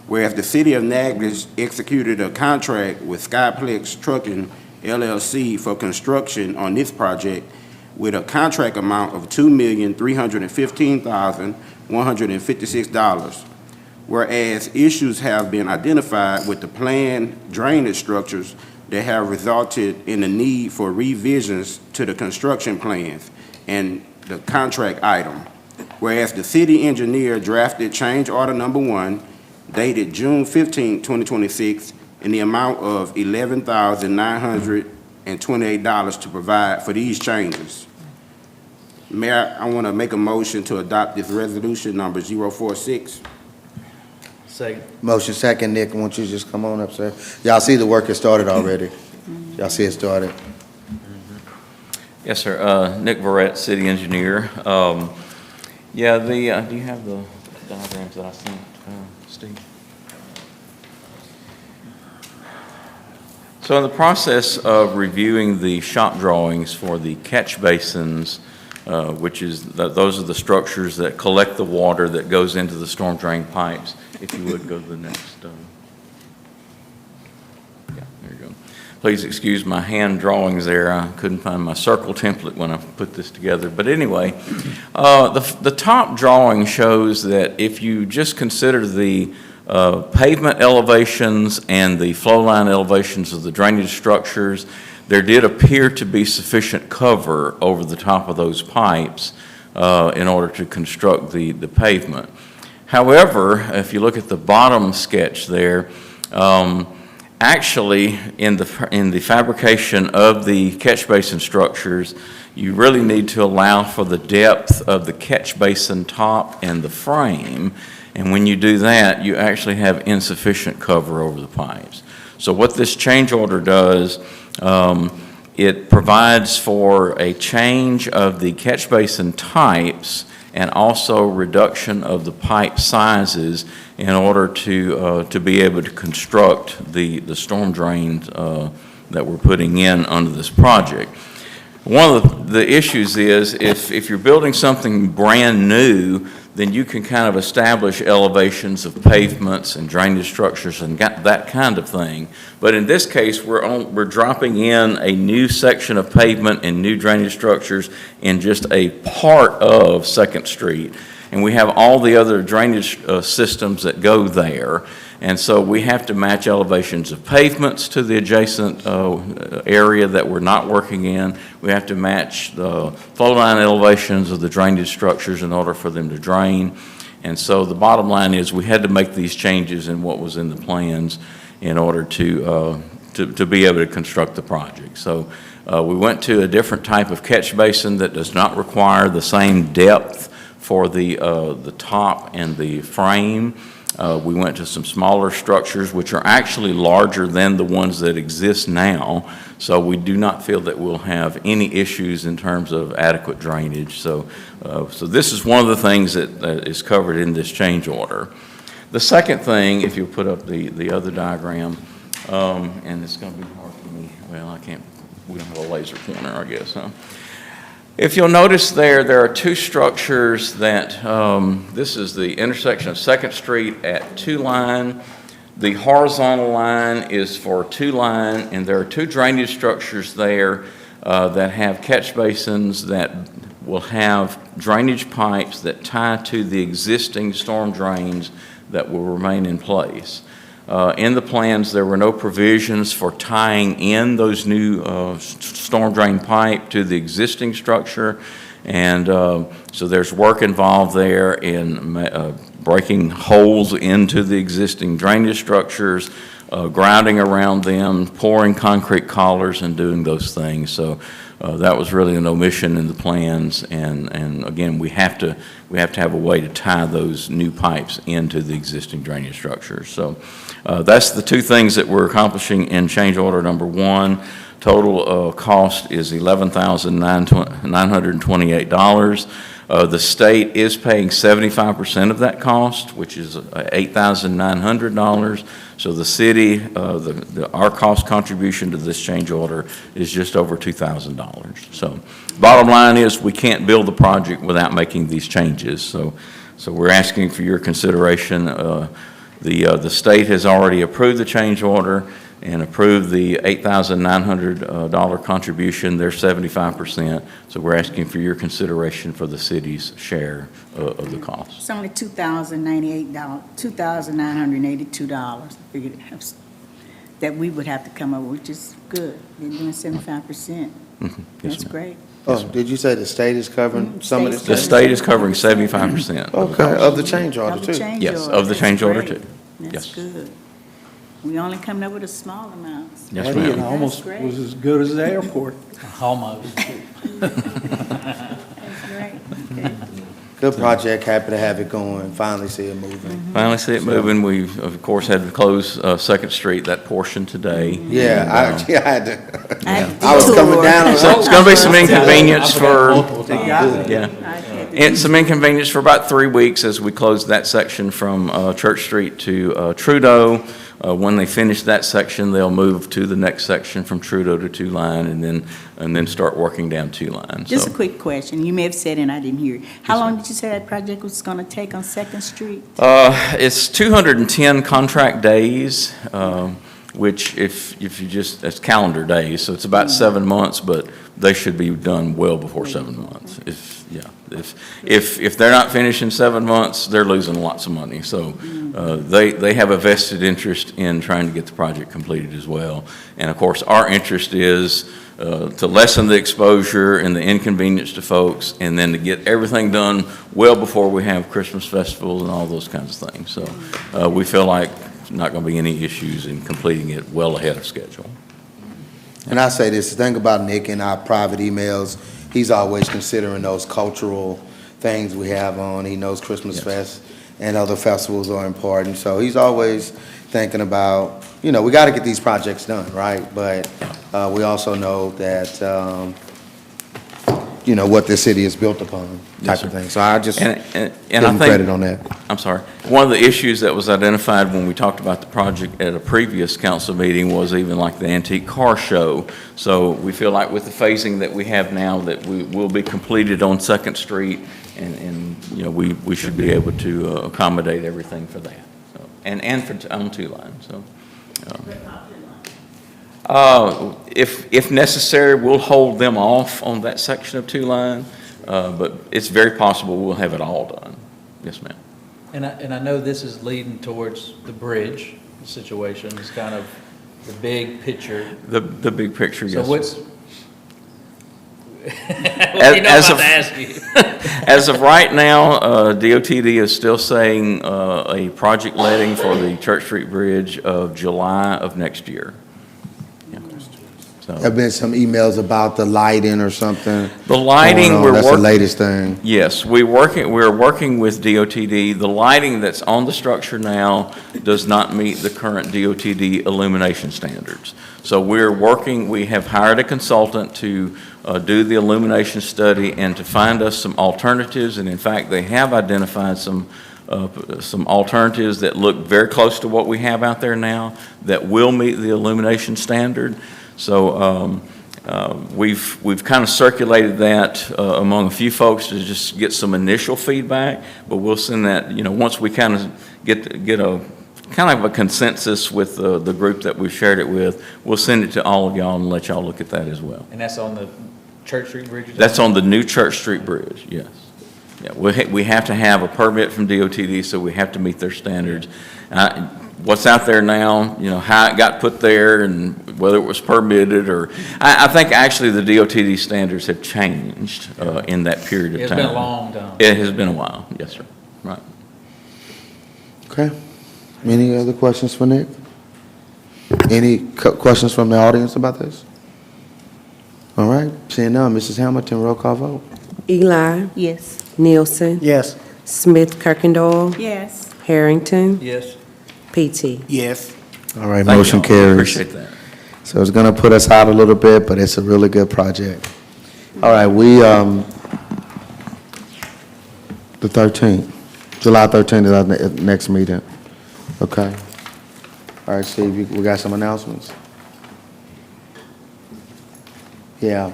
Whereas the City of Natchitoches executed a contract with Skyplex Trucking LLC for construction on this project with a contract amount of $2,315,156. Whereas issues have been identified with the planned drainage structures that have resulted in the need for revisions to the construction plans and the contract item. Whereas the city engineer drafted change order number 1 dated June 15, 2026, in the amount of $11,928 to provide for these changes. Mayor, I want to make a motion to adopt this resolution number 046. Second. Motion second, Nick, won't you just come on up, sir? Y'all see the work has started already. Y'all see it started. Yes, sir. Nick Verrett, city engineer. Yeah, do you have the diagrams that I sent, Steve? So in the process of reviewing the shop drawings for the catch basins, which is, those are the structures that collect the water that goes into the storm drain pipes. If you would, go to the next. Yeah, there you go. Please excuse my hand drawings there. I couldn't find my circle template when I put this together. But anyway, the top drawing shows that if you just consider the pavement elevations and the flow line elevations of the drainage structures, there did appear to be sufficient cover over the top of those pipes in order to construct the pavement. However, if you look at the bottom sketch there, actually in the fabrication of the catch basin structures, you really need to allow for the depth of the catch basin top and the frame. And when you do that, you actually have insufficient cover over the pipes. So what this change order does, it provides for a change of the catch basin types and also reduction of the pipe sizes in order to be able to construct the storm drains that we're putting in under this project. One of the issues is if you're building something brand new, then you can kind of establish elevations of pavements and drainage structures and that kind of thing. But in this case, we're dropping in a new section of pavement and new drainage structures in just a part of 2nd Street. And we have all the other drainage systems that go there. And so we have to match elevations of pavements to the adjacent area that we're not working in. We have to match the flow line elevations of the drainage structures in order for them to drain. And so the bottom line is we had to make these changes in what was in the plans in order to be able to construct the project. So we went to a different type of catch basin that does not require the same depth for the top and the frame. We went to some smaller structures, which are actually larger than the ones that exist now. So we do not feel that we'll have any issues in terms of adequate drainage. So this is one of the things that is covered in this change order. The second thing, if you put up the other diagram, and it's going to be hard for me. Well, I can't. We don't have a laser pointer, I guess, huh? If you'll notice there are two structures that, this is the intersection of 2nd Street at 2-Line. The horizontal line is for 2-Line, and there are two drainage structures there that have catch basins that will have drainage pipes that tie to the existing storm drains that will remain in place. In the plans, there were no provisions for tying in those new storm drain pipe to the existing structure. And so there's work involved there in breaking holes into the existing drainage structures, grounding around them, pouring concrete collars, and doing those things. So that was really an omission in the plans. And again, we have to have a way to tie those new pipes into the existing drainage structures. So that's the two things that we're accomplishing in change order number 1. Total cost is $11,928. The state is paying 75% of that cost, which is $8,900. So the city, our cost contribution to this change order is just over $2,000. So bottom line is we can't build the project without making these changes. So we're asking for your consideration. The state has already approved the change order and approved the $8,900 contribution, their 75%. So we're asking for your consideration for the city's share of the cost. It's only $2,098, $2,982. I figured that we would have to come up with, which is good. They're doing 75%. That's great. Oh, did you say the state is covering some of this? The state is covering 75%. Okay, of the change order too? Yes, of the change order too. That's Yes. good. We only coming up with a small amount. Yes, It ma'am. almost was as good as the airport. Almost. That's great. Okay. Good project, happy to have it going, finally see it moving. Finally see it moving. We, of course, had to close Second Street, that portion today. Yeah, I had to, I I was coming down. So it's going to be some inconvenience for, Yeah. yeah. And some inconvenience for about 3 weeks as we closed that section from Church Street to Trudeau. When they finish that section, they'll move to the next section from Trudeau to 2 Line and then start working down 2 Line. Just So, a quick question. You may have said it and I didn't hear it. How long did you say that project was going to take on Second Street? it's 210 contract days, which if you just, that's calendar days, so it's about 7 months, but they should be done well before 7 months. If they're not finished in 7 months, they're losing lots of money. So they have a vested interest in trying to get the project completed as well. And of course, our interest is to lessen the exposure and the inconvenience to folks, and then to get everything done well before we have Christmas festivals and all those kinds of things. So we feel like there's not going to be any issues in completing it well ahead of schedule. And I say this, think about Nick in our private emails. He's always considering those cultural things we have on. He knows Christmas Fest and other festivals are important. So he's always thinking about, we got to get these projects done, right? But we also know that, what this city is built upon, type of thing. So I just And give I him think, credit on that. I'm sorry. One of the issues that was identified when we talked about the project at a previous council meeting was even like the antique car show. So we feel like with the phasing that we have now, that we will be completed on Second Street, and we should be able to accommodate everything for that. So, and for on 2 Line. So. If necessary, we'll hold them off on that section of 2 Line, but it's very possible we'll have it all done. Yes, ma'am. And I know this is leading towards the bridge situation, it's kind of the big picture. The big picture, yes. So what's, as of right now, DOTD is still saying a project letting for the Church Street Bridge of July of next year. Yeah. So, There have been some emails about the lighting or something. the lighting, going on. That's the latest thing. Yes, we're working with DOTD. The lighting that's on the structure now does not meet the current DOTD illumination standards. So we have hired a consultant to do the illumination study and to find us some alternatives, and in fact, they have identified some alternatives that look very close to what we have out there now that will meet the illumination standard. So we've kind of circulated that among a few folks to just get some initial feedback, but we'll send that, once we kind of get a kind of a consensus with the group that we've shared it with, we'll send it to all of y'all and let y'all look at that as well. and that's on the Church Street Bridge? That's on the new Church Street Bridge, yes. Yeah, we have to have a permit from DOTD, so we have to meet their standards. what's out there now, how it got put there and whether it was permitted or, I think actually the DOTD standards have changed in that period of time. It's been a long time. It has been a while, yes, sir. Right. Okay. Any other questions for Nick? Any questions from the audience about this? All right, seeing none, Mrs. Hamilton, roll call vote. Eli. Yes. Nielsen. Yes. Smith Kirkendall. Yes. Harrington. Yes. PT. Yes. All right, Thank motion y'all. carries. Appreciate that. So it's gonna put us out a little bit, but it's a really good project. All right, the 13th, July 13th is our next meeting. Okay. All right, Steve, we got some announcements? Yeah.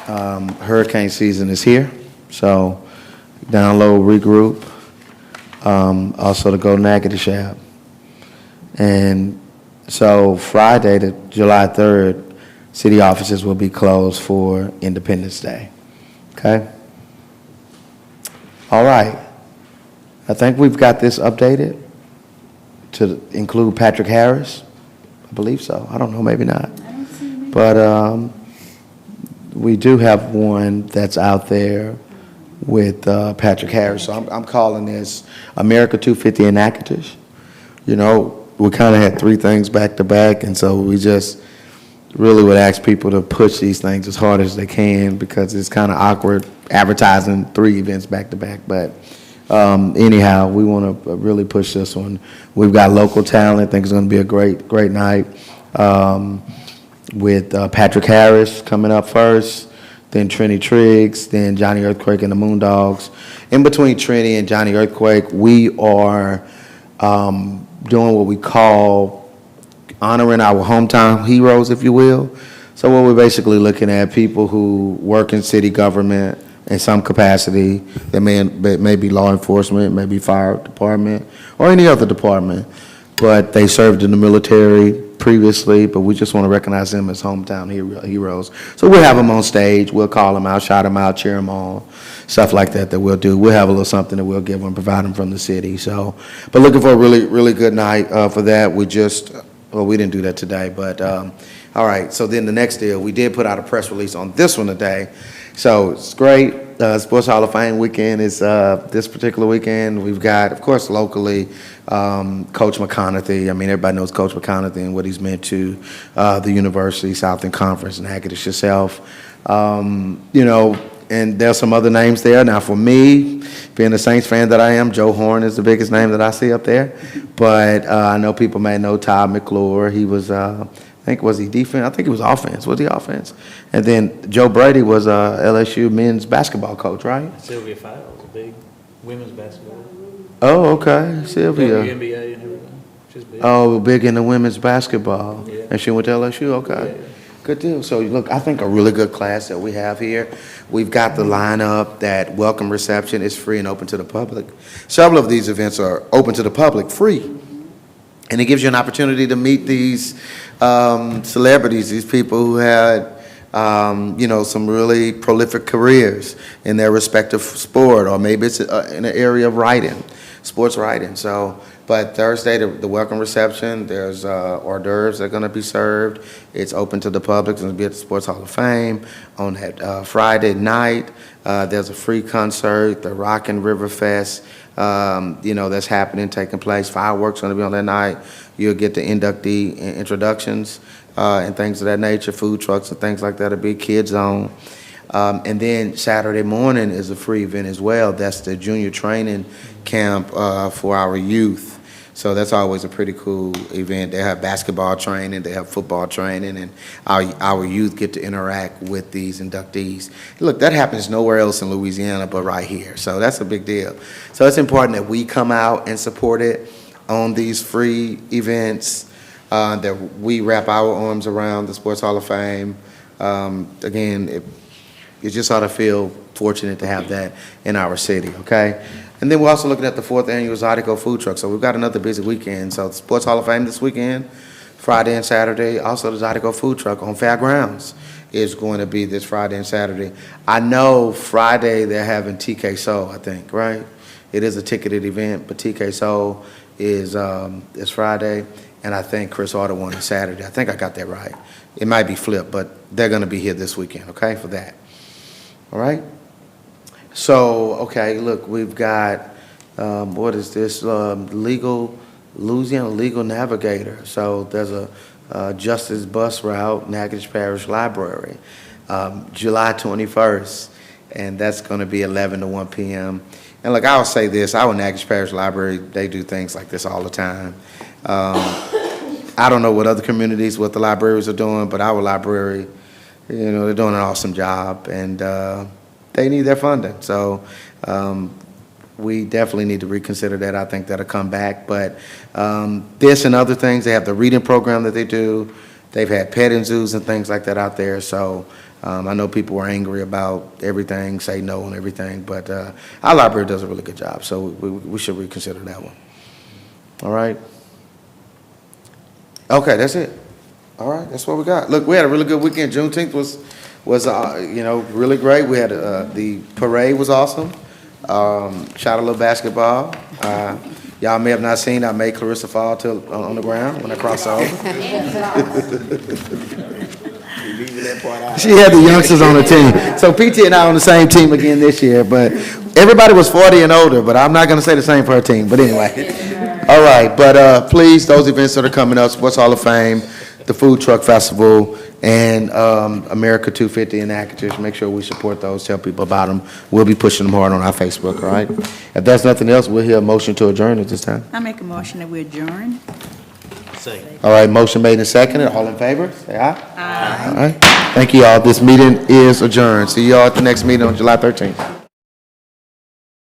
Hurricane season is here, so download, regroup. Also to go Natchitoches app. And so Friday, July 3rd, city offices will be closed for Independence Day. Okay? All right. I think we've got this updated to include Patrick Harris. I believe so. I don't know, maybe not. But we do have one that's out there with Patrick Harris. So I'm calling this America 250 in Natchitoches. You know, we kind of had three things back to back, and so we just really would ask people to push these things as hard as they can because it's kind of awkward advertising three events back to back. But anyhow, we want to really push this one. We've got local talent. I think it's going to be a great night with Patrick Harris coming up first, then Trini Triggs, then Johnny Earthquake and the Moondogs. In between Trini and Johnny Earthquake, we are doing what we call honoring our hometown heroes, if you will. So what we're basically looking at people who work in city government in some capacity. That may be law enforcement, may be fire department, or any other department. But they served in the military previously, but we just want to recognize them as hometown heroes. So we'll have them on stage. We'll call them out, shout them out, cheer them on, stuff like that we'll do. We'll have a little something that we'll give them, provide them from the city. So, but looking for a really good night for that. We didn't do that today, but all right. So then the next deal, we did put out a press release on this one today. So it's great. Sports Hall of Fame weekend is this particular weekend. We've got, of course, locally, Coach McConaughey. I mean, everybody knows Coach McConaughey and what he's meant to the University, Southern Conference, and Natchitoches yourself. You know, and there's some other names there. Now, for me, being a Saints fan that I am, Joe Horn is the biggest name that I see up there. But I know people may know Todd McClure. He was, I think, was he defense? I think he was offense. Was he offense? And then Joe Brady was LSU men's basketball coach, right? Sylvia Fowles, a big women's basketball. Oh, okay. Sylvia. WNBA and everything. She's big. Oh, big into women's basketball. Yeah. And she went to LSU? Okay. Yeah. Good deal. So, look, I think a really good class that we have here. We've got the lineup that welcome reception is free and open to the public. Several of these events are open to the public, free. And it gives you an opportunity to meet these celebrities, these people who had, you know, some really prolific careers in their respective sport, or maybe it's in an area of writing, sports writing. So, but Thursday, the welcome reception, there's hors d'oeuvres that are going to be served. It's open to the public. It's going to be at the Sports Hall of Fame. On that Friday night, there's a free concert, the Rockin' River Fest, you know, that's happening, taking place. Fireworks going to be on that night. You'll get the inductee introductions and things of that nature, food trucks and things like that, a big kids zone. And then Saturday morning is a free event as well. That's the junior training camp for our youth. So that's always a pretty cool event. They have basketball training, they have football training, and our youth get to interact with these inductees. Look, that happens nowhere else in Louisiana but right here. So that's a big deal. So it's important that we come out and support it on these free events, that we wrap our arms around the Sports Hall of Fame. Again, you just ought to feel fortunate to have that in our city, okay? And then we're also looking at the 4th annual Zydeco Food Truck. So we've got another busy weekend. So the Sports Hall of Fame this weekend, Friday and Saturday. Also the Zydeco Food Truck on Fairgrounds is going to be this Friday and Saturday. I know Friday they're having TK Soul, I think, right? It is a ticketed event, but TK Soul is Friday, and I think Chris Order one is Saturday. I think I got that right. It might be flipped, but they're going to be here this weekend, okay, for that. All right? So, okay, look, we've got, what is this, Louisiana Legal Navigator. So there's a Justice Bus Route, Natchitoches Parish Library, July 21st, and that's going to be 11 to 1 p.m. And look, I'll say this, our Natchitoches Parish Library, they do things like this all the time. I don't know what other communities, what the libraries are doing, but our library, you know, they're doing an awesome job, and they need their funding. So we definitely need to reconsider that. I think that'll come back. But this and other things, they have the reading program that they do. They've had petting zoos and things like that out there. So I know people were angry about everything, say no and everything, but our library does a really good job. So we should reconsider that one. All right. Okay, that's it. All right, that's what we got. Look, we had a really good weekend. Juneteenth was you know, really great. We had the parade was awesome. Shot a little basketball. Y'all may have not seen, I made Clarissa fall on the ground when I crossed over. She had the youngsters on the team. So PT and I on the same team again this year, but everybody was 40 and older, but I'm not going to say the same for her team. But anyway. All right, but please, those events that are coming up, Sports Hall of Fame, the Food Truck Festival, and America 250 in Natchitoches, make sure we support those, tell people about them. We'll be pushing them hard on our Facebook, all right? If there's nothing else, we'll hear a motion to adjourn at this time. I make a motion that we adjourn. All right, motion made and seconded. All in favor, say aye. Aye. All right, thank you all. This meeting is adjourned. See you all at the next meeting on July 13th.